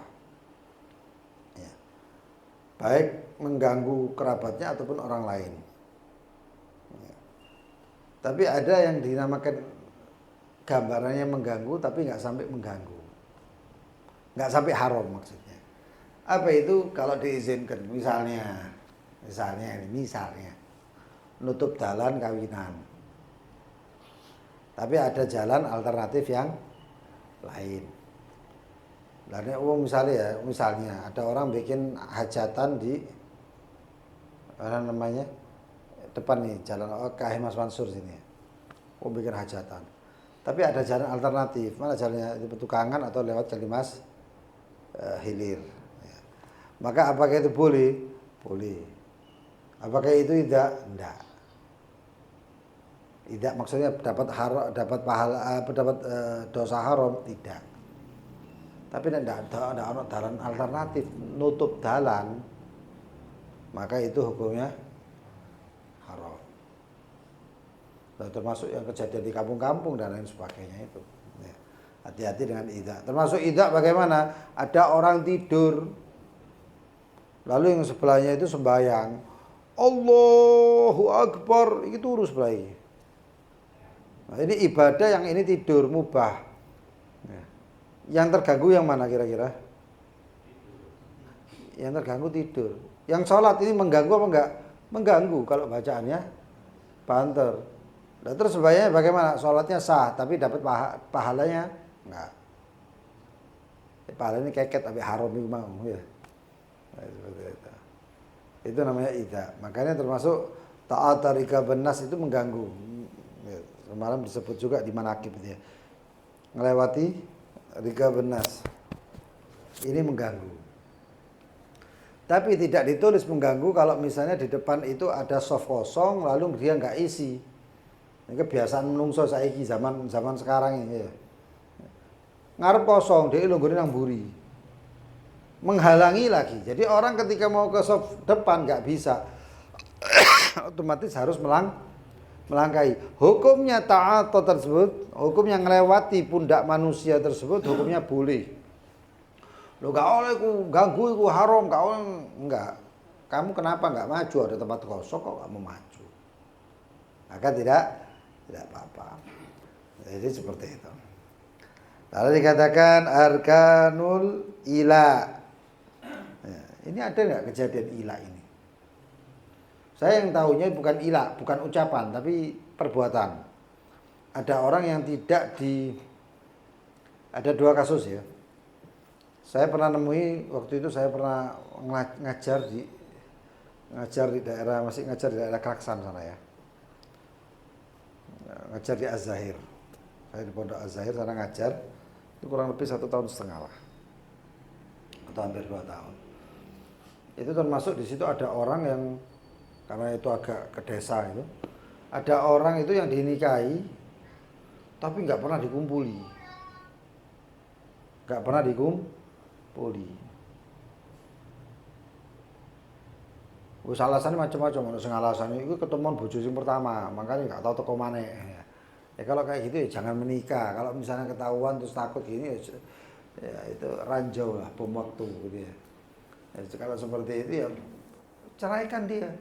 S2: Ya. Baik mengganggu kerabatnya ataupun orang lain. Ya. Tapi ada yang dinamakan gambarannya mengganggu tapi nggak sampai mengganggu, nggak sampai haram maksudnya. Apa itu? Kalau diizinkan, misalnya nutup jalan kawinan, tapi ada jalan alternatif yang lain. Lainnya, misalnya ada orang bikin hajatan di depan nih jalan KH Mas Mansur sini, bikin hajatan. Tapi ada jalan alternatif, mana jalannya di Petukangan atau lewat Kalimas Hilir. Ya. Maka apakah itu boleh? Boleh. Apakah itu tidak? Tidak. Tidak maksudnya dapat pahala, dapat dosa haram? Tidak. Tapi tidak ada jalan alternatif, nutup jalan, maka itu hukumnya haram. Termasuk yang kejadian di kampung-kampung dan lain sebagainya itu. Ya. Hati-hati dengan idza. Termasuk idza bagaimana? Ada orang tidur, lalu yang sebelahnya itu sembahyang. Allahu Akbar, itu turu sebelah. Nah, ini ibadah yang ini tidur mubah. Yang terganggu yang mana kira-kira? Yang terganggu tidur. Yang sholat ini mengganggu apa enggak? Mengganggu kalau bacaannya banter. Nah, terus sebenarnya bagaimana? Sholatnya sah, tapi dapat pahalanya enggak. Pahalanya keket tapi haram itu mau ya. Nah, seperti itu. Itu namanya idza. Makanya termasuk ta'at tarika benas itu mengganggu. Ya, semalam disebut juga di manaqib itu ya. Ngelewati rika benas. Ini mengganggu. Tapi tidak ditulis mengganggu kalau misalnya di depan itu ada soft kosong lalu dia nggak isi. Ini kebiasaan menungso saiki zaman sekarang ini ya. Ngarep kosong, dia lunggune nang mburi. Menghalangi lagi. Jadi orang ketika mau ke soft depan nggak bisa. Otomatis harus melangkahi. Hukumnya ta'at tersebut, hukum yang melewati pundak manusia tersebut hukumnya boleh. Lo gak oleh ku ganggu ku haram, gak oleh enggak. Kamu kenapa enggak maju, ada tempat kosong kok kamu maju? Maka tidak apa-apa. Jadi seperti itu. Lalu dikatakan arkanul ila. Ya, ini ada enggak kejadian ila ini? Saya yang tahunya bukan ila, bukan ucapan, tapi perbuatan. Ada orang yang tidak ada dua kasus ya. Saya pernah nemui waktu itu saya pernah ngajar di daerah Kraksan sana ya. Ngajar di Az-Zahir. Saya di Pondok Az-Zahir sana ngajar itu kurang lebih 1,5 tahun lah. Atau hampir 2 tahun. Itu termasuk di situ ada orang yang karena itu agak ke desa itu. Ada orang itu yang dinikahi tapi nggak pernah dikumpuli. Nggak pernah dikumpuli. Wis alasannya macam-macam, ono sing alasane iku ketemuan bojo sing pertama, makanya nggak tahu teko maneh. Ya kalau kayak gitu ya jangan menikah. Kalau misalnya ketahuan terus takut gini ya itu ranjau lah, bom waktu gitu ya. Kalau seperti itu ya ceraikan dia.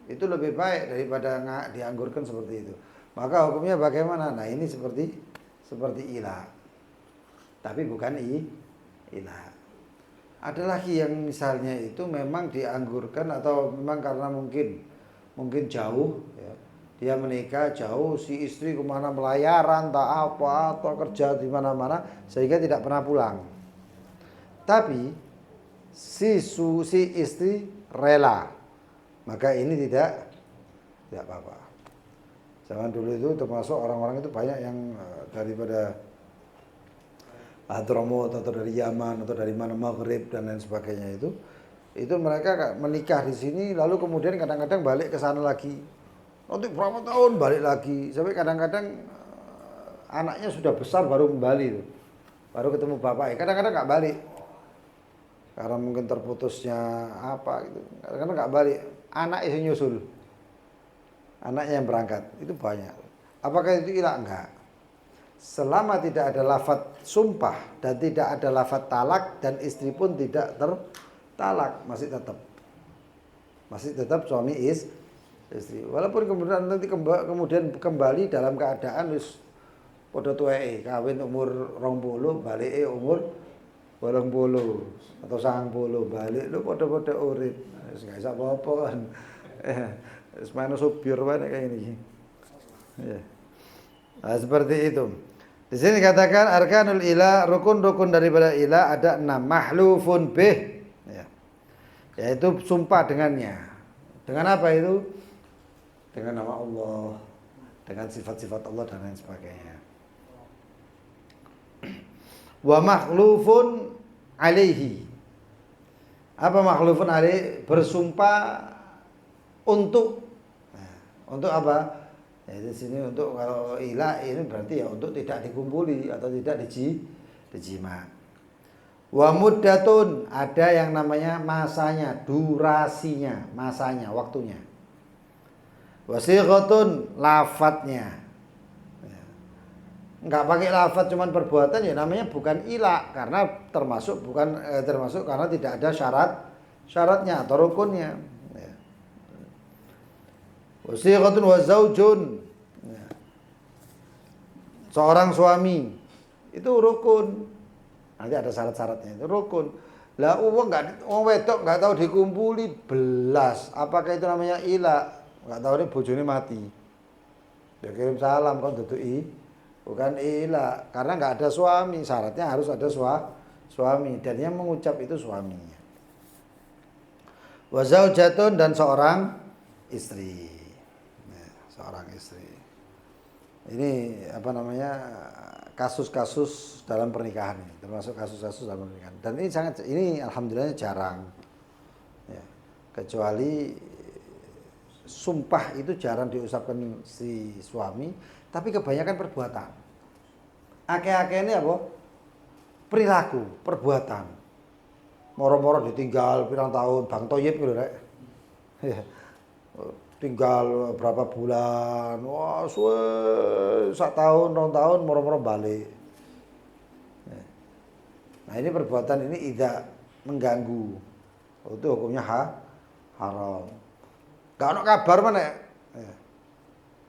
S2: Itu lebih baik daripada dianggurkan seperti itu. Maka hukumnya bagaimana? Nah, ini seperti ilah. Tapi bukan ilah. Ada lagi yang misalnya itu memang dianggurkan atau memang karena mungkin jauh ya. Dia menikah jauh, si istri kemana melayaran tak apa atau kerja di mana-mana sehingga tidak pernah pulang. Tapi si istri rela, maka ini tidak apa-apa. Zaman dulu itu termasuk orang-orang itu banyak yang daripada Hadramut atau dari Yaman atau dari mana Maghrib dan lain sebagainya itu mereka menikah di sini lalu kemudian kadang-kadang balik ke sana lagi. Nanti berapa tahun balik lagi sampai kadang-kadang anaknya sudah besar baru kembali tuh. Baru ketemu bapaknya. Kadang-kadang nggak balik karena mungkin terputusnya apa gitu. Kadang-kadang nggak balik. Anak yang nyusul. Anaknya yang berangkat itu banyak. Apakah itu ilah? Enggak. Selama tidak ada lafaz sumpah dan tidak ada lafaz talak dan istri pun tidak tertalak masih tetap suami istri. Walaupun kemudian nanti kemudian kembali dalam keadaan wis padha tuweke kawin umur 20 balik umur 80 atau 90 balik lu padha-padha urip wis gak isa apa-apa kan. Wis main supir wae kayak ini. Ya. Nah, seperti itu. Di sini dikatakan arkanul ilah, rukun-rukun daripada ilah ada 6. Mahlufun bih, ya. Yaitu sumpah dengannya. Dengan apa itu? Dengan nama Allah, dengan sifat-sifat Allah dan lain sebagainya. Wa makhlufun alaihi. Apa makhlufun alaihi? Bersumpah untuk apa? Ya, di sini untuk kalau ilah ini berarti ya untuk tidak dikumpuli atau tidak dijima. Wa muddatun ada yang namanya masanya, durasinya, masanya, waktunya. Wa sighatun lafadznya. Ya. nggak pakai lafaz cuman perbuatan ya namanya bukan ila karena termasuk karena tidak ada syaratnya atau rukunnya. Ya. Wasiqatun wa zaujun. Ya. Seorang suami itu rukun. Nanti ada syarat-syaratnya itu rukun. Lah uang wedok nggak tahu dikumpuli belas. Apakah itu namanya ila? Nggak tahu ini bojone mati. Ya kirim salam kan duduki. Bukan ila karena nggak ada suami, syaratnya harus ada suami dan yang mengucap itu suaminya. Wa zaujatun dan seorang istri. Nah, seorang istri. Ini apa namanya kasus-kasus dalam pernikahan, termasuk kasus-kasus dalam pernikahan. Dan ini alhamdulillah jarang. Ya, kecuali sumpah itu jarang diucapkan si suami, tapi kebanyakan perbuatan. Akeh-akeh ini apa? Perilaku, perbuatan. Moro-moro ditinggal pirang tahun, Bang Toyib gitu rek. Ya. Tinggal berapa bulan, wah suwe, 1 tahun, 2 tahun, moro-moro balik. Ya. Nah ini perbuatan ini tidak mengganggu, itu hukumnya haram. Gak ada kabar mana ya?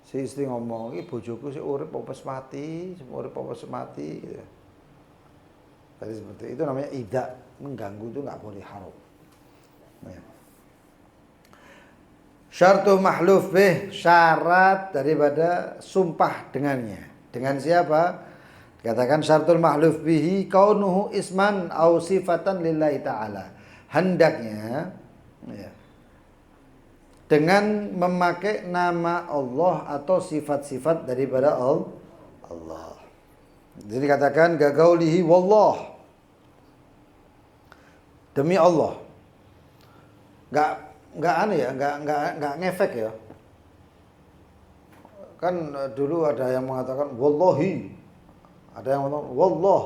S2: Si istri ngomong, "Iki bojoku sik urip apa wis mati, urip apa wis mati." Gitu. Jadi seperti itu namanya tidak mengganggu, itu nggak boleh haram. Ya. Syartu mahluf bih, syarat daripada sumpah dengannya. Dengan siapa? Dikatakan syartul mahluf bihi kaunuhu isman au sifatan lillahi ta'ala. Hendaknya ya, dengan memakai nama Allah atau sifat-sifat daripada Allah. Jadi katakan gagaulihi wallah. Demi Allah. Enggak aneh ya, enggak ngefek ya. Kan dulu ada yang mengatakan wallahi. Ada yang mengatakan wallah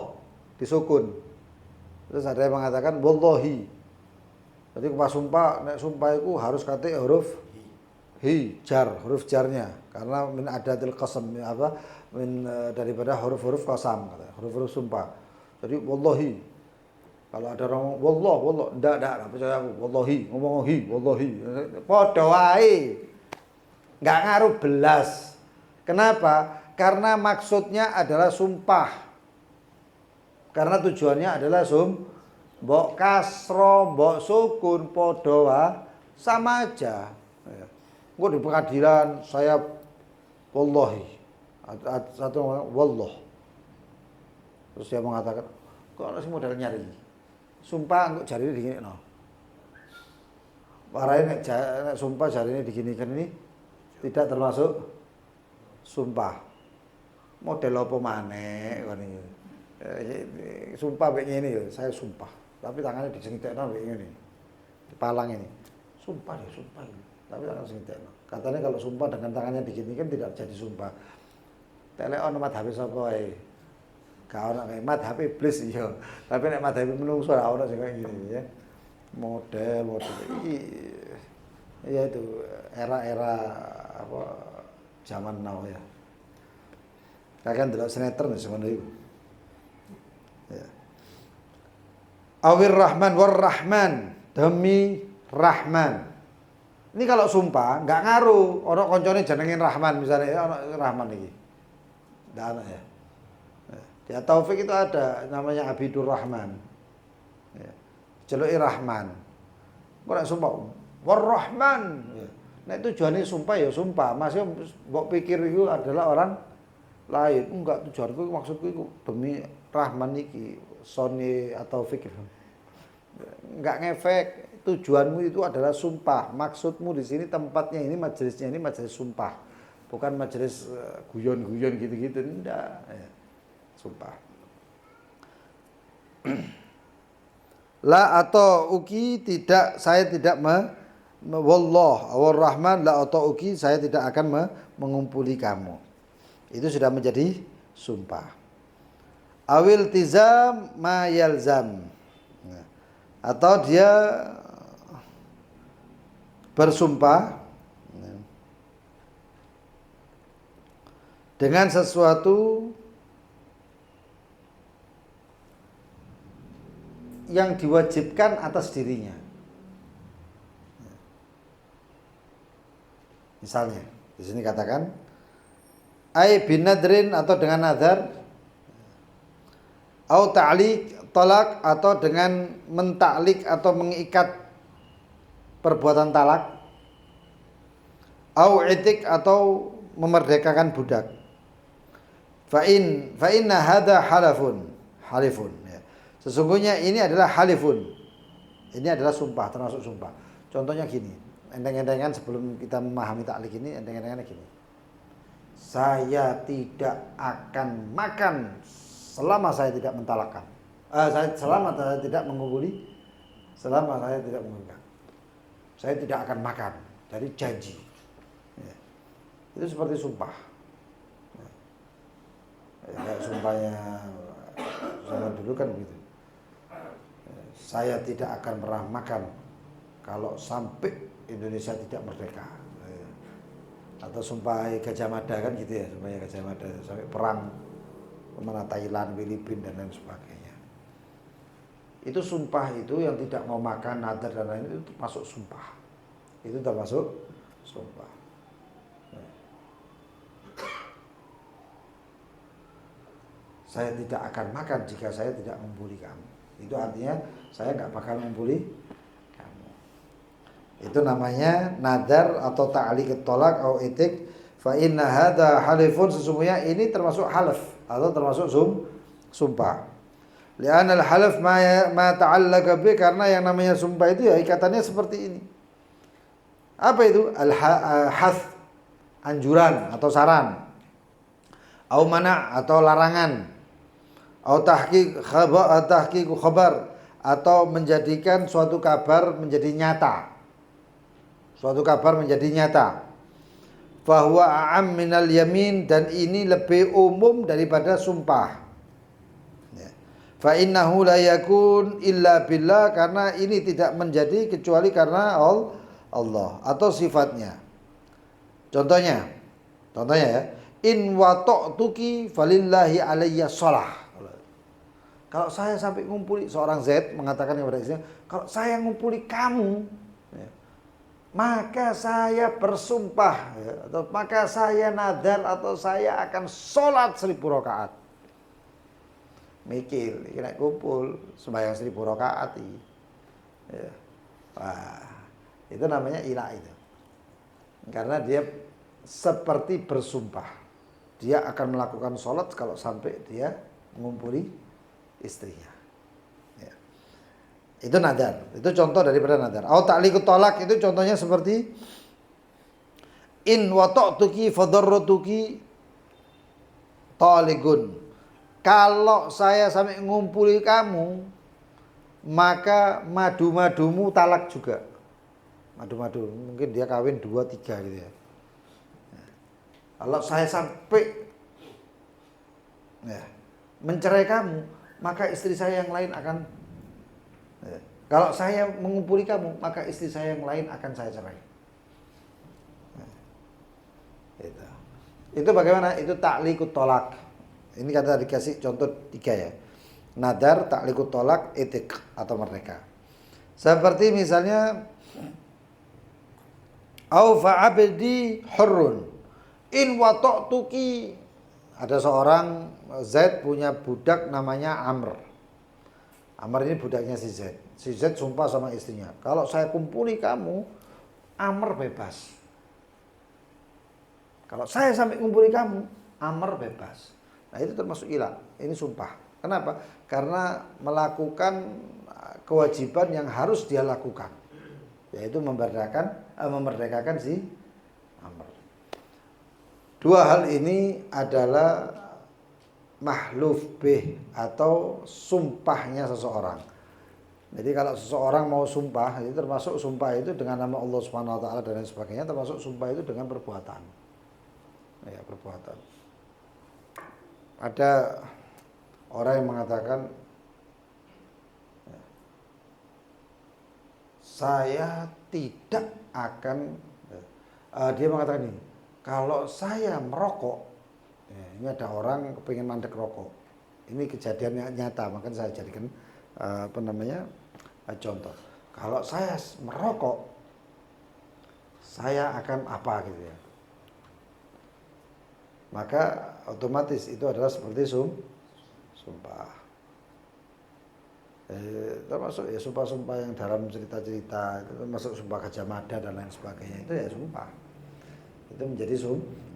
S2: disukun. Terus ada yang mengatakan wallahi. Jadi pas sumpah, nek sumpah itu harus kata huruf huruf jarnya, karena min adatil qasam apa daripada huruf-huruf qasam, huruf-huruf sumpah. Jadi wallahi. Kalau ada orang wallah, enggak percaya aku, wallahi, ngomong wallahi. Padha wae. Enggak ngaruh belas. Kenapa? Karena maksudnya adalah sumpah. Karena tujuannya adalah mbok kasro, mbok sukun, podo sama aja. Engko di pengadilan saya wallahi. Satu wallah. Terus dia mengatakan, kok ana sing modal nyari. Sumpah engko jarine digini no. Warai nek sumpah jarine diginikan ini tidak termasuk sumpah. Model apa maneh kon iki. Sumpah kayak gini, saya sumpah. Tapi tangannya disengitekno kayak gini. Dipalang ini. Sumpah ya, sumpah. Tapi tangan sengitekno. Katanya kalau sumpah dengan tangannya digini kan tidak jadi sumpah. Telekon madhab sapa wae. Gak ono kayak madhab iblis iya. Tapi nek madhab menungso ora ono sing kayak gini ya. Model iki ya itu era-era apa zaman now ya. Kan delok sinetron semono iku. Ya. Awir Rahman war Rahman, demi Rahman. Ini kalau sumpah nggak ngaruh. Orang koncone jenengin Rahman misalnya, ya orang Rahman ini. Nggak ada ya. Ya Taufik itu ada namanya Abidur Rahman. Ya. Celuki Rahman. Kok nek sumpah war Rahman. Ya. Nah tujuannya sumpah ya sumpah. Masih mbok pikir itu adalah orang lain. Enggak, tujuanku maksudku itu demi Rahman iki, Sony atau Fikir. Enggak ngefek. Tujuanmu itu adalah sumpah. Maksudmu di sini tempatnya ini majelisnya ini majelis sumpah. Bukan majelis guyon-guyon gitu-gitu, enggak. Ya. Sumpah. La atau uki tidak, saya tidak wallah awar Rahman la atau uki, saya tidak akan mengumpuli kamu. Itu sudah menjadi sumpah. Awil tizam ma yalzam. Atau dia bersumpah dengan sesuatu yang diwajibkan atas dirinya. Misalnya, di sini katakan ai binadrin atau dengan nadar, au ta'liq talak atau dengan mentaklik atau mengikat perbuatan talak, au itik atau memerdekakan budak. Fa inna hadza halifun ya. Sesungguhnya ini adalah halifun. Ini adalah sumpah, termasuk sumpah. Contohnya gini, enteng-entengan sebelum kita memahami taklik ini, enteng-entengan gini. Saya tidak akan makan selama saya tidak mentalakkan. Selama saya tidak mengumpuli, selama saya tidak mengumpulkan. Saya tidak akan makan. Dari janji. Ya. Itu seperti sumpah. Ya, kayak sumpahnya zaman dulu kan begitu. Saya tidak akan pernah makan kalau sampai Indonesia tidak merdeka. Atau sumpah Gajah Mada kan gitu ya, sumpah Gajah Mada sampai perang kemana Thailand, Filipina dan lain sebagainya. Itu sumpah itu yang tidak mau makan, nadar dan lain itu termasuk sumpah. Itu termasuk sumpah. Saya tidak akan makan jika saya tidak membuli kamu. Itu artinya saya nggak bakal membuli kamu. Itu namanya nadar atau ta'liq tolak atau itik. Fa inna hadza halifun, sesungguhnya ini termasuk halaf atau termasuk sumpah. Li'anal halaf ma ta'allaqa bi, karena yang namanya sumpah itu ya ikatannya seperti ini. Apa itu? Al-hath, anjuran atau saran. Au mana atau larangan. Au tahqiq khabar atau menjadikan suatu kabar menjadi nyata. Suatu kabar menjadi nyata. Fahuwa a'am minal yamin, dan ini lebih umum daripada sumpah. Fa innahu la yakun illa billah, karena ini tidak menjadi kecuali karena Allah atau sifatnya. Contohnya ya, in wata'tuki falillahi alayya shalah. Kalau saya sampai ngumpuli, seorang Z mengatakan kepada istrinya, kalau saya ngumpuli kamu, ya, maka saya bersumpah, ya, atau maka saya nadar, atau saya akan sholat 1000 rakaat. Mikir, kena kumpul sembahyang 1000 rakaat. Ya. Wah, itu namanya ilah itu. Karena dia seperti bersumpah. Dia akan melakukan sholat kalau sampai dia mengumpuli istrinya. Ya. Itu nadar. Itu contoh daripada nadar. Au ta'liqut tolak itu contohnya seperti in wata'tuki fadarratuki taliqun. Kalau saya sampai ngumpuli kamu, maka madu-madumu talak juga. Madu-madu, mungkin dia kawin 2, 3 gitu ya. Kalau saya sampai mencerai kamu, maka istri saya yang lain akan, kalau saya mengumpuli kamu, maka istri saya yang lain akan saya cerai. Itu bagaimana? Itu ta'liqut tolak. Ini kata dikasih contoh 3 ya. Nadar, ta'liqut tolak, itik atau merdeka. Seperti misalnya au fa'abdi hurrun in wata'tuki. Ada seorang Z punya budak namanya Amr. Amr ini budaknya si Z. Si Z sumpah sama istrinya, kalau saya kumpuli kamu, Amr bebas. Kalau saya sampai kumpuli kamu, Amr bebas. Nah itu termasuk ilah. Ini sumpah. Kenapa? Karena melakukan kewajiban yang harus dia lakukan, yaitu memerdekakan si Amr. 2 hal ini adalah mahluf bih atau sumpahnya seseorang. Jadi kalau seseorang mau sumpah, itu termasuk sumpah itu dengan nama Allah Subhanahu wa taala dan lain sebagainya, termasuk sumpah itu dengan perbuatan. Ya, perbuatan. Ada orang yang mengatakan, saya tidak akan, dia mengatakan ini, kalau saya merokok, ini ada orang kepingin mandek rokok. Ini kejadian yang nyata, makanya saya jadikan apa namanya, contoh. Kalau saya merokok, saya akan apa gitu ya. Maka otomatis itu adalah seperti sumpah. Termasuk ya sumpah-sumpah yang dalam cerita-cerita itu termasuk sumpah Gajah Mada dan lain sebagainya, itu ya sumpah. Itu menjadi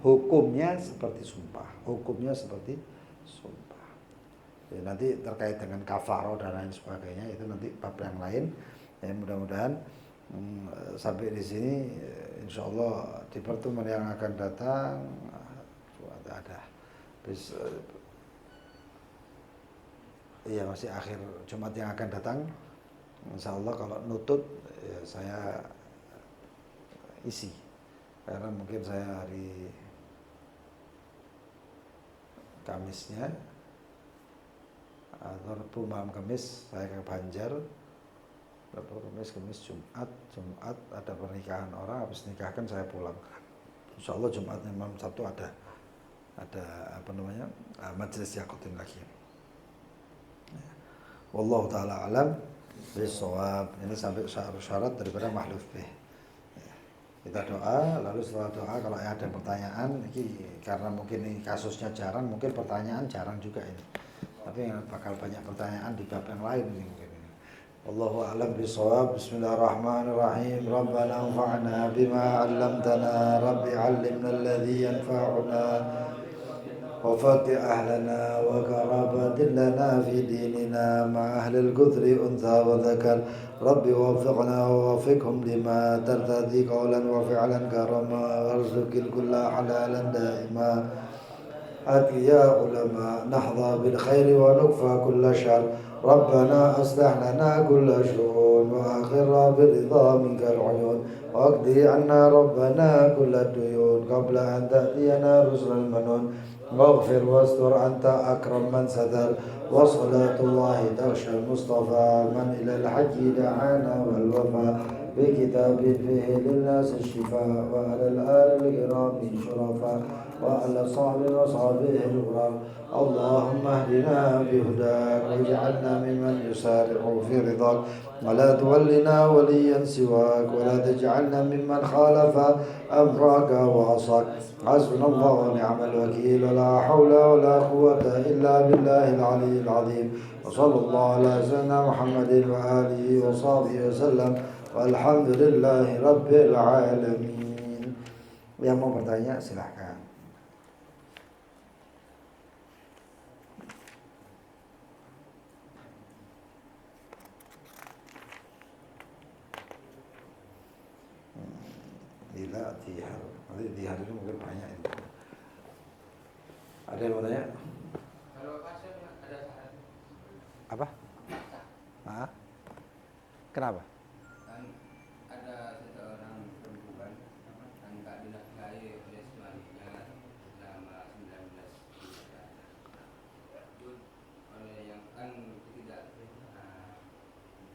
S2: hukumnya seperti sumpah. Hukumnya seperti sumpah. Ya, nanti terkait dengan kafaroh dan lain sebagainya itu nanti bab yang lain. Ya, mudah-mudahan sampai di sini insya Allah di pertemuan yang akan datang ada. Terus, iya masih akhir Jumat yang akan datang. Insya Allah kalau nutut ya saya isi. Karena mungkin saya hari Kamisnya atau Rabu malam Kamis saya ke Banjar. Rabu, Kamis, Jumat ada pernikahan orang, habis nikahkan saya pulang. Insya Allah Jumat malam Sabtu ada apa namanya majelis yakutin lagi. Wallahu taala alam bisawab. Ini sampai syarat daripada mahluf bih. Kita doa, lalu setelah doa kalau ada pertanyaan, ini karena mungkin ini kasusnya jarang, mungkin pertanyaan jarang juga ini. Tapi bakal banyak pertanyaan di bab yang lain ini mungkin. Wallahu a'lam bishawab. Bismillahirrahmanirrahim. Rabbana anfa'na bima 'allamtana, Rabbi 'allimna alladhi yanfa'una. وفق أهلنا وكرامة لنا في ديننا مع أهل الكثر أنثى وذكر رب وفقنا ووفقهم لما ترتضي قولا وفعلا كرما وارزق الكل حلالا دائما يا علماء نحظى بالخير ونكفى كل شر ربنا أصلح لنا كل شؤون وآخرها برضا منك العيون واقضي عنا ربنا كل الديون قبل أن تأتينا رسل المنون واغفر واستر أنت أكرم من ستر وصلاة الله تغشى المصطفى من إلى الحج دعانا والوفاء بكتاب فيه للناس الشفاء وعلى الآل الكرام شرفاء وعلى صحبه الغرام اللهم اهدنا بهداك واجعلنا ممن يسارع في رضاك ولا تولنا وليا سواك ولا تجعلنا ممن خالف أمرك وعصاك حسبنا الله ونعم الوكيل ولا حول ولا قوة إلا بالله العلي العظيم وصلى الله على سيدنا محمد وآله وصحبه وسلم والحمد لله رب العالمين. Yang mau bertanya silahkan. Di hari ini mungkin banyak ini. Ada yang mau tanya?
S3: Kalau pasien ada syarat.
S2: Apa? Hah? Kenapa?
S3: Kan ada seseorang perempuan yang tak dinafkahi oleh suaminya selama 19 bulan. Itu oleh yang kan tidak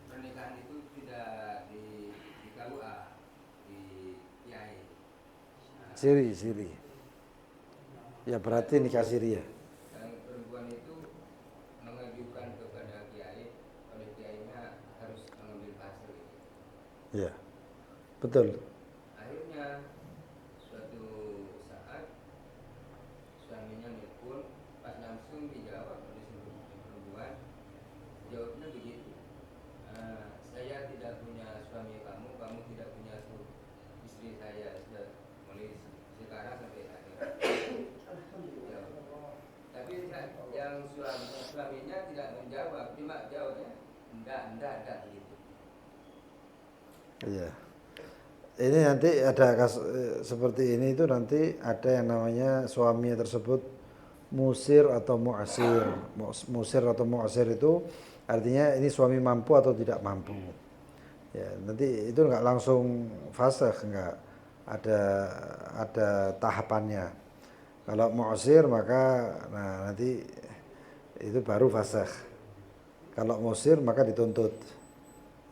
S3: pernikahan itu tidak di KUA, di kiai.
S2: Siri. Ya berarti nikah siri ya.
S3: Dan perempuan itu mengajukan kepada kiai, oleh kiainya harus mengambil pasir.
S2: Ya, betul.
S3: Akhirnya suatu saat suaminya nelpon, pas langsung dijawab oleh si perempuan, jawabnya begitu. Saya tidak punya suami kamu, kamu tidak punya istri saya sudah mulai sekarang sampai akhir. Ya. Tapi yang suaminya tidak menjawab, cuma jawabnya enggak gitu.
S2: Iya. Ini nanti ada seperti ini itu nanti ada yang namanya suami tersebut musir atau mu'asir. Musir atau mu'asir itu artinya ini suami mampu atau tidak mampu. Ya, nanti itu enggak langsung fasakh, enggak. Ada tahapannya. Kalau mu'asir maka nanti itu baru fasakh. Kalau musir maka dituntut.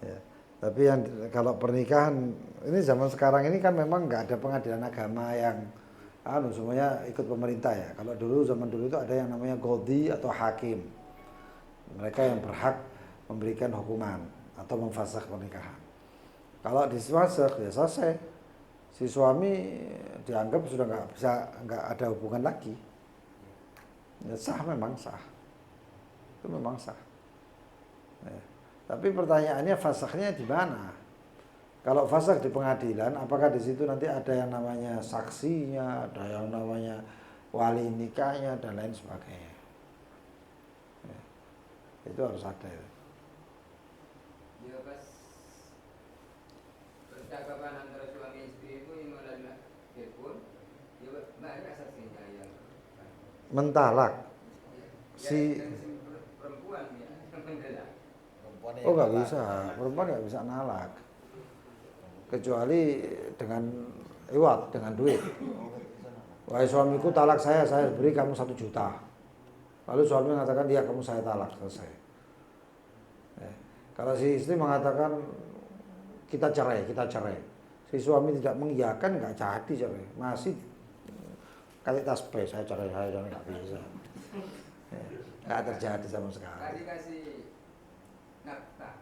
S2: Ya. Tapi yang kalau pernikahan ini zaman sekarang ini kan memang nggak ada pengadilan agama yang semuanya ikut pemerintah ya. Kalau zaman dulu itu ada yang namanya qadhi atau hakim. Mereka yang berhak memberikan hukuman atau memfasakh pernikahan. Kalau disfasakh ya selesai. Si suami dianggap sudah nggak ada hubungan lagi. Ya, sah memang sah. Itu memang sah. Ya. Tapi pertanyaannya fasakhnya di mana? Kalau fasakh di pengadilan, apakah di situ nanti ada yang namanya saksinya, ada yang namanya wali nikahnya dan lain sebagainya? Ya. Itu harus ada. Ya.
S3: Ya pas percakapan antara suami istri itu yang melalui telepon, ya banyak saksinya yang
S2: Mentalak.
S3: ya, yang si perempuan ya yang mendelak.
S2: Oh nggak bisa, perempuan nggak bisa nalak. Kecuali dengan iwat, dengan duit. Wahai suamiku talak saya beri kamu 1 juta. Lalu suami mengatakan, iya kamu saya talak, selesai. Ya. Kalau si istri mengatakan, kita cerai. Si suami tidak mengiyakan, nggak jadi cerai. Masih kali tasbih, saya cerai, nggak bisa. Ya. Nggak terjadi sama sekali.
S3: Kasih nafkah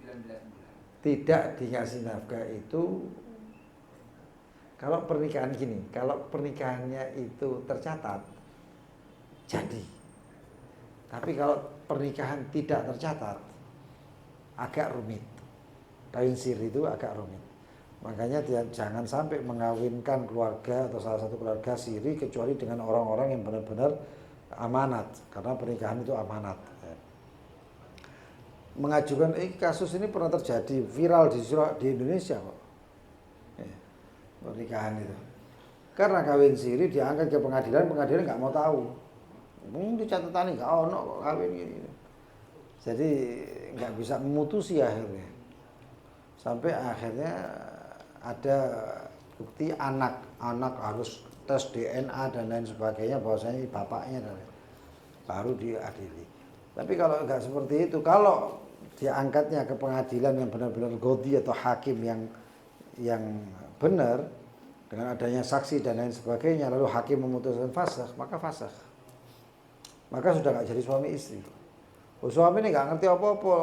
S3: 19 bulan.
S2: Tidak dikasih nafkah itu kalau pernikahan gini, kalau pernikahannya itu tercatat jadi. Tapi kalau pernikahan tidak tercatat agak rumit. Kawin siri itu agak rumit. Makanya jangan sampai mengawinkan keluarga atau salah satu keluarga siri kecuali dengan orang-orang yang benar-benar amanat, karena pernikahan itu amanat. Mengajukan kasus ini pernah terjadi viral di Indonesia kok. Pernikahan itu. Karena kawin siri diangkat ke pengadilan nggak mau tahu. Di catatan nggak ono kok kawin gini. Jadi nggak bisa memutusi akhirnya. Sampai akhirnya ada bukti anak harus tes DNA dan lain sebagainya bahwasanya bapaknya baru diadili. Tapi kalau nggak seperti itu, kalau diangkatnya ke pengadilan yang benar-benar qadhi atau hakim yang benar dengan adanya saksi dan lain sebagainya, lalu hakim memutuskan fasakh, maka fasakh. Maka sudah nggak jadi suami istri. Oh, suami ini nggak ngerti apa-apa,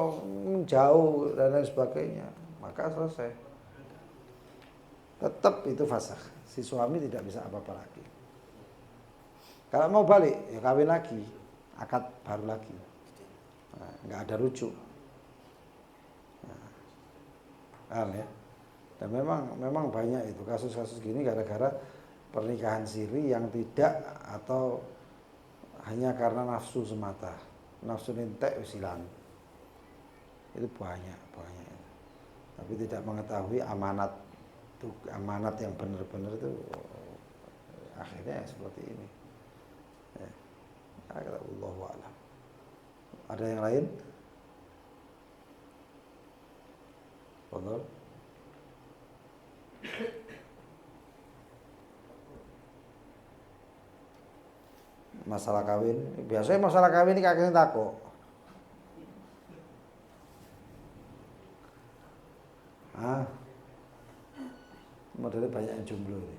S2: jauh dan lain sebagainya, maka selesai. Tetap itu fasakh. Si suami tidak bisa apa-apa lagi. Kalau mau balik, ya kawin lagi, akad baru lagi. Nah, nggak ada rujuk. Nah, ya. Dan memang banyak itu kasus-kasus gini gara-gara pernikahan siri yang tidak atau hanya karena nafsu semata, nafsu nintek usilan. Itu banyak. Tapi tidak mengetahui amanat yang benar-benar itu akhirnya seperti ini. Ya. Allahu a'lam. Ada yang lain? Betul. Masalah kawin, biasanya masalah kawin ini kakeknya takut. Modelnya banyak yang jomblo ini.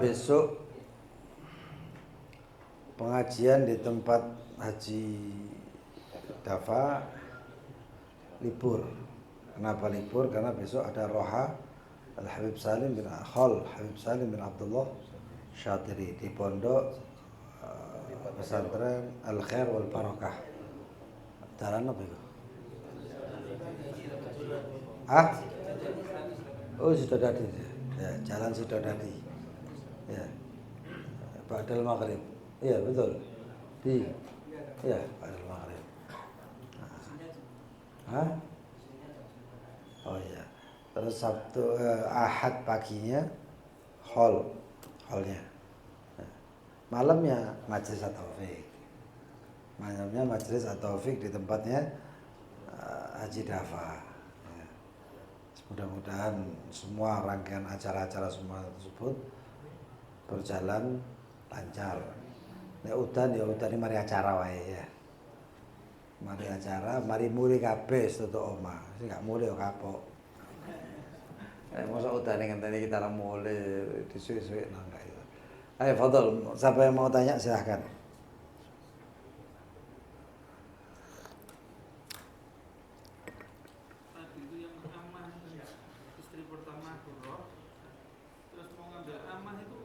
S2: Besok pengajian di tempat Haji Dafa libur. Kenapa libur? Karena besok ada roha Habib Salim bin Abdullah Syatiri di pondok pesantren Al Khair wal Barakah. Jalan apa itu? Oh, Sidodadi. Ya, jalan Sidodadi. Ya, Ba'dal Maghrib. Iya betul. Ya Ba'dal Maghrib. Oh iya. Terus Sabtu Ahad paginya hallnya. Malamnya Majelis At-Taufik. Malamnya Majelis At-Taufik di tempatnya Haji Dafa. Ya. Mudah-mudahan semua rangkaian acara-acara semua tersebut berjalan lancar. Nek udan ya udane mari acara wae ya. Mari acara, mari muli kabeh tutuk omah. Sing gak muli ya kapok. Masa udane ngenteni kita lang muli disuwe-suwe nang gak itu. Ayo fadhol, siapa yang mau tanya silahkan.
S4: Tadi itu yang amah istri pertama Hurrah, terus mau ngambil amah itu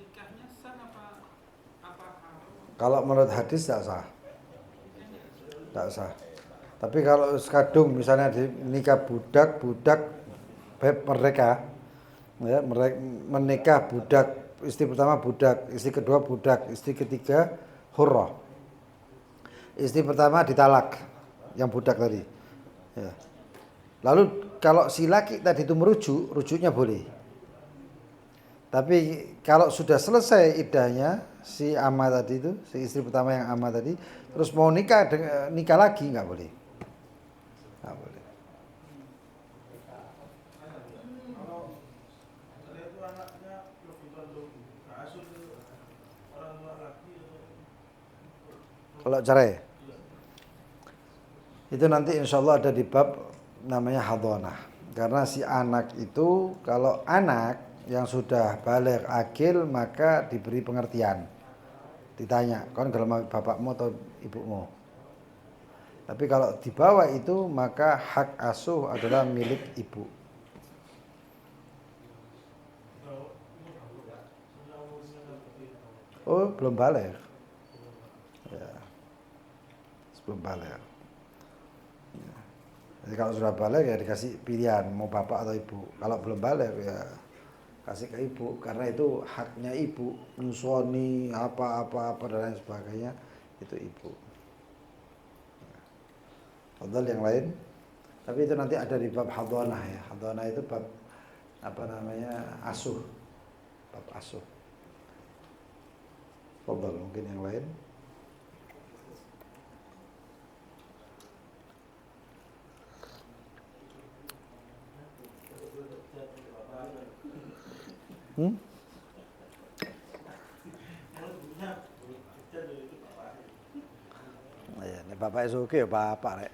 S4: nikahnya sah apa haram?
S2: Kalau menurut hadis tidak sah. Tidak sah. Tapi kalau kadung misalnya nikah budak mereka ya, mereka menikah budak, istri pertama budak, istri kedua budak, istri ketiga hurrah. Istri pertama ditalak yang budak tadi. Ya. Lalu kalau si laki tadi itu merujuk, rujuknya boleh. Tapi kalau sudah selesai iddahnya si ama tadi itu, si istri pertama yang ama tadi, terus mau nikah lagi nggak boleh. Nggak boleh. Kalau cerai, itu nanti insya Allah ada di bab namanya hadonah. Karena si anak itu, kalau anak yang sudah balik akil maka diberi pengertian. Ditanya, kon gelem bapakmu atau ibumu? Tapi kalau di bawah itu maka hak asuh adalah milik ibu. Oh, belum balik. Ya. Belum balik. Ya. Jadi kalau sudah balik ya dikasih pilihan mau bapak atau ibu. Kalau belum balik ya kasih ke ibu karena itu haknya ibu, nyusoni apa dan lain sebagainya itu ibu. Padahal yang lain, tapi itu nanti ada di bab hadonah ya. Hadonah itu bab apa namanya asuh, bab asuh. Padahal mungkin yang lain. Ya, nek bapak suke ya bapak rek.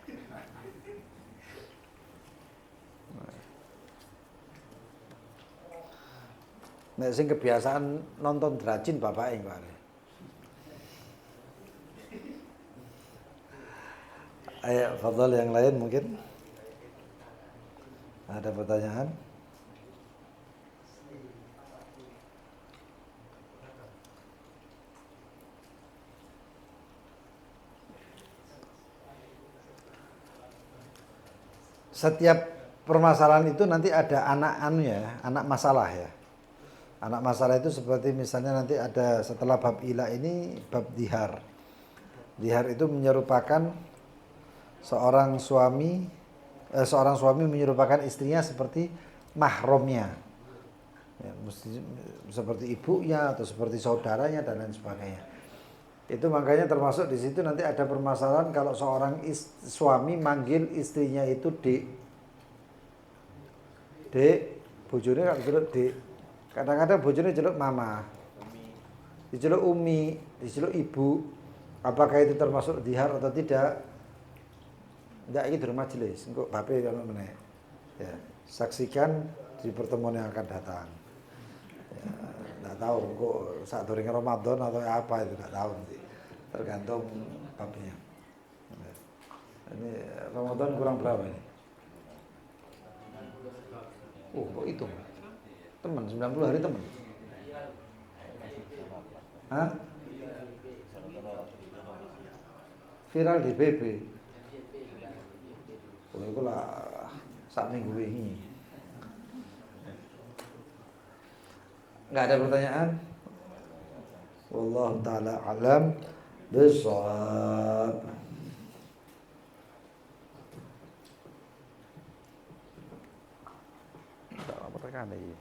S2: Nek sing kebiasaan nonton drajin bapake kok. Ayo, fadhal yang lain mungkin. Ada pertanyaan? Setiap permasalahan itu nanti ada anak masalah ya. Anak masalah itu seperti misalnya nanti ada setelah bab ilah ini bab dihar. Dihar itu menyerupakan seorang suami menyerupakan istrinya seperti mahramnya. Ya, mesti seperti ibunya atau seperti saudaranya dan lain sebagainya. Itu makanya termasuk di situ nanti ada permasalahan kalau seorang suami manggil istrinya itu Dek, bojone kan jeluk Dek. Kadang-kadang bojone jeluk mama. Dijeluk umi, dijeluk ibu. Apakah itu termasuk dihar atau tidak? Tidak, ini di majelis. Engko bape kalau meneh. Ya, saksikan di pertemuan yang akan datang. Ya, tidak tahu kok saat durung Ramadan atau apa itu tidak tahu nanti. Tergantung babnya. Ya. Ini Ramadan kurang berapa ini? Kok itu? Teman 90 hari teman. Hah? Viral di BB. Itu lah sak minggu ini. Enggak ada pertanyaan? Wallahu taala alam bisawab. Tak apa tekan lagi.